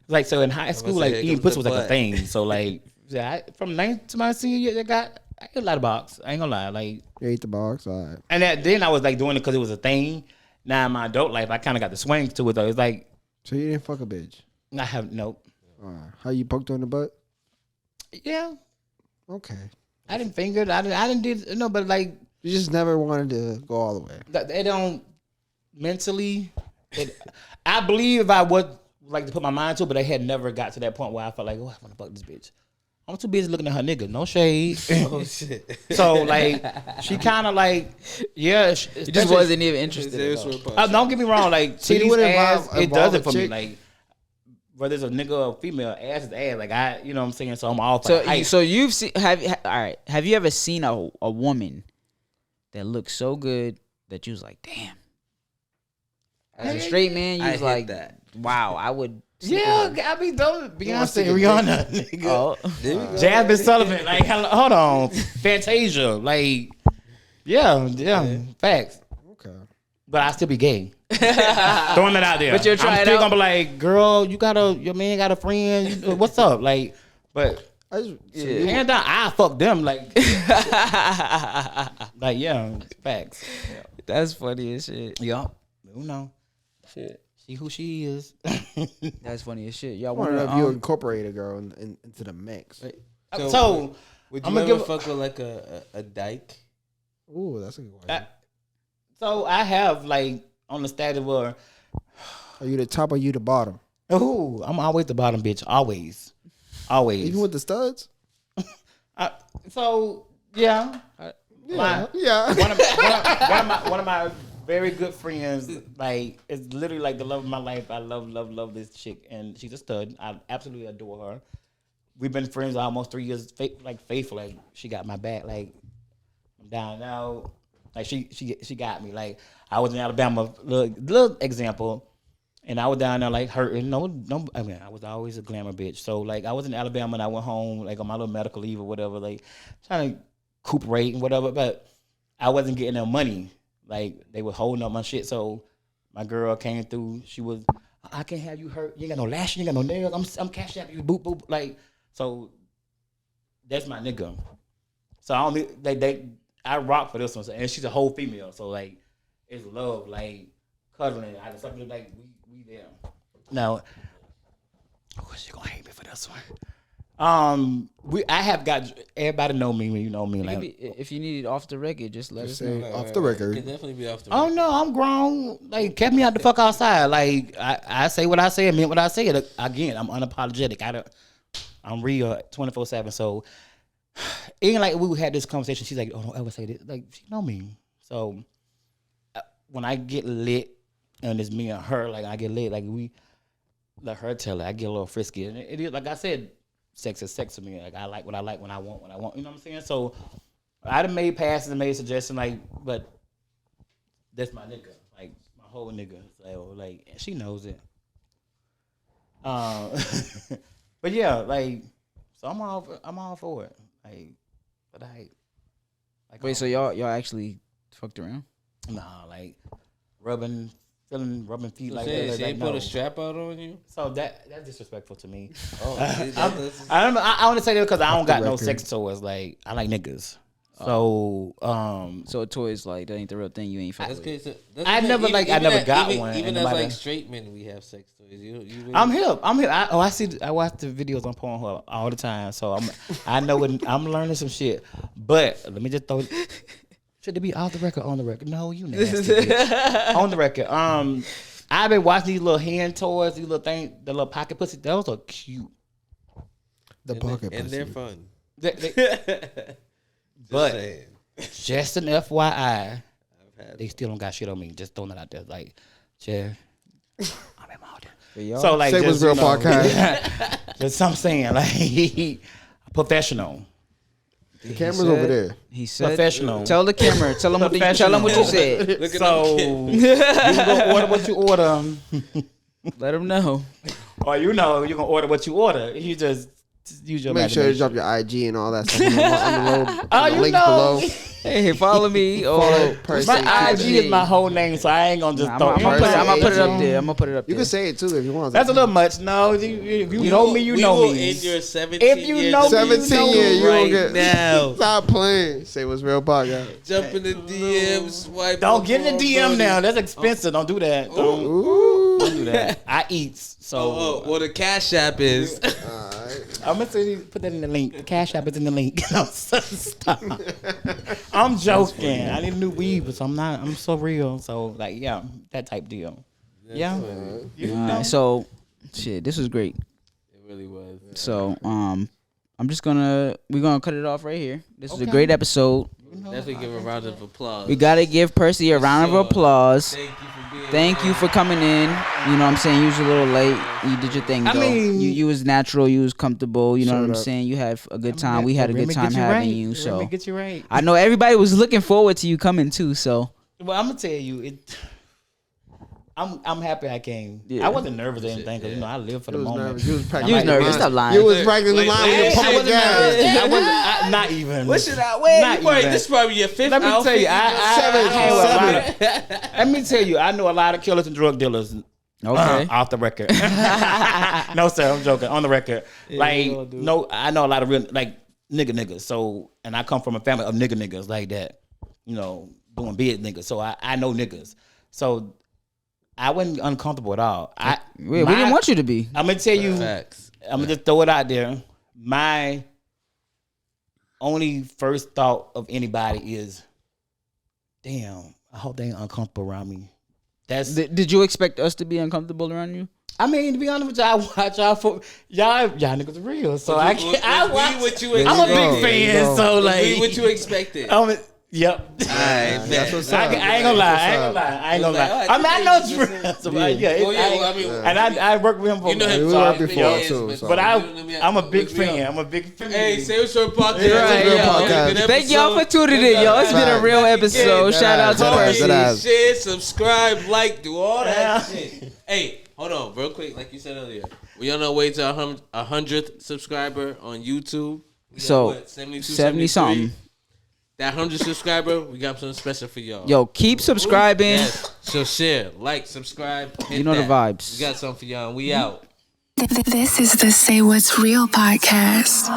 like so in high school, say, like here eating comes pussy the was like a butt. thing. So like, yeah, from 9th to my senior year, I ate a lot of box. I ain't gonna lie, like, You ate the box. All right. and then I was like doing it because it was a thing. Now in my adult life, I kind of got the swing to it though. It's like So you didn't fuck a bitch. I have nope. All right. How you poked her in the butt? Yeah, Okay. I didn't finger it. I didn't do no, but like You just never wanted to go all the way. they don't mentally. I believe if I would like to put my mind to it, but I had never got to that point where I felt like, oh, I want to fuck this bitch. I'm too busy looking at her nigga. No shade. Oh shit. So like, she kind of like, yeah. You just wasn't even interested. It's At all. real Don't get me wrong. Like, So you titties, would ass, it involve does a it for me. chick? Like, whether it's a nigga or a female, ass is ass. Like you know what I'm saying. So I'm all for So, the hype. so you've seen all right. Have you ever seen a woman that looked so good that you was like, damn? As a straight man, you I was hit like, that. wow, I would. sleep Yeah, with her. I be doing want Beyonce, to get Rihanna, nigga. Oh, Jasmine Sullivan, like, hold on, Fantasia, like, yeah, facts. Okay. But I still be gay. Throwing that out there. But you'll try I'm it still out? gonna be like, girl, your man got a friend. What's up? Like, but I just, so Yeah. you- hand down, I fuck them. Like, yeah, facts. that's funny as shit. Yeah, you know, Shit, see who she is. that's funny as shit. Y'all I want want to know if you to? incorporate a girl into the mix. So would I'ma you ever give- fuck with like a dyke? Ooh, that's a good one. So I have like on the status where, Are you the top or you the bottom? ooh, I'm always the bottom bitch. Always. Even with the studs? So yeah. My- Yeah. one of my very good friends, like, is literally like the love of my life. I love this chick, and she's a stud. I absolutely adore her. We've been friends almost 3 years, faithful. Like, she got my back. Like, I'm down now. Like, she got me. Like, I was in Alabama, little example, and I was down there like hurting. No, I mean, I was always a glamour bitch. So like, I was in Alabama and I went home like on my little medical leave or whatever, like trying to recuperate and whatever. But I wasn't getting no money. Like, they were holding up my shit. So my girl came through. She was, I can't have you hurt. You ain't got no lash. You ain't got no nails. I'm cash out you. Boop boop. Like, so that's my nigga. So I only I rock for this one, and she's a whole female. So like, it's love, like cuddling. I just something like we there. Now, oh, she gonna hate me for this one. I have got everybody know me when you know me. Like, Maybe if you need it off the record, just let us know. Say off the record. Could definitely be off the oh record. no, I'm grown. Like, kept me out the fuck outside. Like, I say what I say and mean what I say. Again, I'm unapologetic. I'm real 24/7. So even like we had this conversation, she's like, "Oh, don't ever say this." Like she know me. So when I get lit, and it's me and her, like I get lit, like we let her tell it. I get a little frisky, and it is like I said, sex is sex to me. Like I like what I like when I want what I want. You know what I'm saying? So I done made passes and made suggestions, like, but that's my nigga, like my whole nigga. So like she knows it. But yeah, like so I'm all for it. Like, but I like. Wait, so y'all actually fucked around? Nah, like rubbing feet So like she that. Like, ain't put no. a strap out on you? So that's disrespectful to me. Oh, I want to say that because I don't got no record. sex toys. Like I like niggas. So So a toy is like that ain't the real thing. You ain't fucking that's with. good. I never got one. Even and as nobody- like straight men, we have sex toys. You really, I'm hip. I watch the videos on Pornhub all the time. So I know what I'm learning some shit. But let me just throw. Should it be off the record, on the record? No, you nasty bitch. On the record. I've been watching these little hand toys, these little things, the little pocket pussy. Those are cute. The bucket and they're pussy. fun. But saying. just an FYI, they still don't got shit on me. Just throwing it out there, like, Jeff, I'm in my So like, Say just, what's real podcast. Just I'm saying, like, professional. The camera's over there. He said, Professional. Tell the camera. Tell him what you said. So you gonna order what you order, Let him know. or you know you gonna order what you order. You just use your Make sure you imagination. drop your IG and all that stuff on the Oh, the you link know. below. Hey, follow me. Follow Percy. My IG is my whole name, so I ain't gonna just I'm throw. gonna put it up there. I'm gonna put it up You there. can say it too if you want. That's a little much. No, if you know me, you know will me. end your 17 If you years know of me, being 17 single years, you right don't get now. Stop playing. Say what's real podcast. Jump in the DM, swipe. Don't up get in on the DM Brody. now. That's expensive. Don't do that. Don't do that. I eat, so Oh, well, the Cash App is. I'm gonna say put that in the link. The Cash App is in the link. Stop. I'm joking. I need a new weave, but I'm not. I'm so real. So like, yeah, that type deal. Yeah. So, shit, this was great. It really was. So, we're gonna cut it off right here. This is a great episode. Definitely give a round of applause. We gotta give Percy a round of applause. Thank you for being Thank you for coming in. You know what I'm saying? You was a little late. You did your thing, though. mean- you was natural. You was comfortable. You know Shut what I'm up. saying? You had a good time. We had a good time having you. Let So me get you right. I know everybody was looking forward to you coming too. So Well, I'm gonna tell you it. I'm happy I came. Yeah. I wasn't nervous or anything because I live for the You was moment. nervous. You was practicing. you was nervous. the Stop line. lying. You was practicing the Wait, line wait, with your I pump wasn't gas. I wasn't. Not even. What should I wear? Not Wait, even. this is probably your fifth Let me outfit. tell you, I Seven. hang with a lot of. Let me tell you, I know a lot of killers and drug dealers. okay. Off the record. No, sir, I'm joking. On the record, like no, I know a lot of real like niggas. So, and I come from a family of niggas like that. You know, doing big niggas. So I know niggas. So I wasn't uncomfortable at all. We didn't want you to be. I'm gonna tell you. Facts. I'm gonna just throw it out there. My only first thought of anybody is, damn, I hope they ain't uncomfortable around me. That's. Did you expect us to be uncomfortable around you? I mean, to be honest with you, I watch y'all for y'all niggas are real. So I can't. I watch. What you I'm a big There you fan. go. So like, what you expected. Yep. That's what's up. I ain't gonna lie. I ain't gonna lie. I mean, I know it's real. So, and I worked with him for. You know him We for worked how before many years, too, but- so. But You I'm a know big me up. fan. I'm a big fan. Hey, say what's your podcast. Right, Real yeah. podcast. Good Thank y'all for episode. tuning in, y'all. It's been a Right. real episode. That Shout out to ass. Percy. That ass. Share, subscribe, like, do all that Yeah. shit. Hey, hold on, real quick. Like you said earlier, we on our way to 100th subscriber on YouTube. We got, So, what, 72, 70 something. That 100 subscriber, we got something special for y'all. Yo, keep subscribing. Yes. So share, like, subscribe. Hit You know the that. vibes. We got something for y'all, and we out. This is the Say What's Real podcast.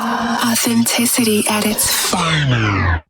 Authenticity at its finest.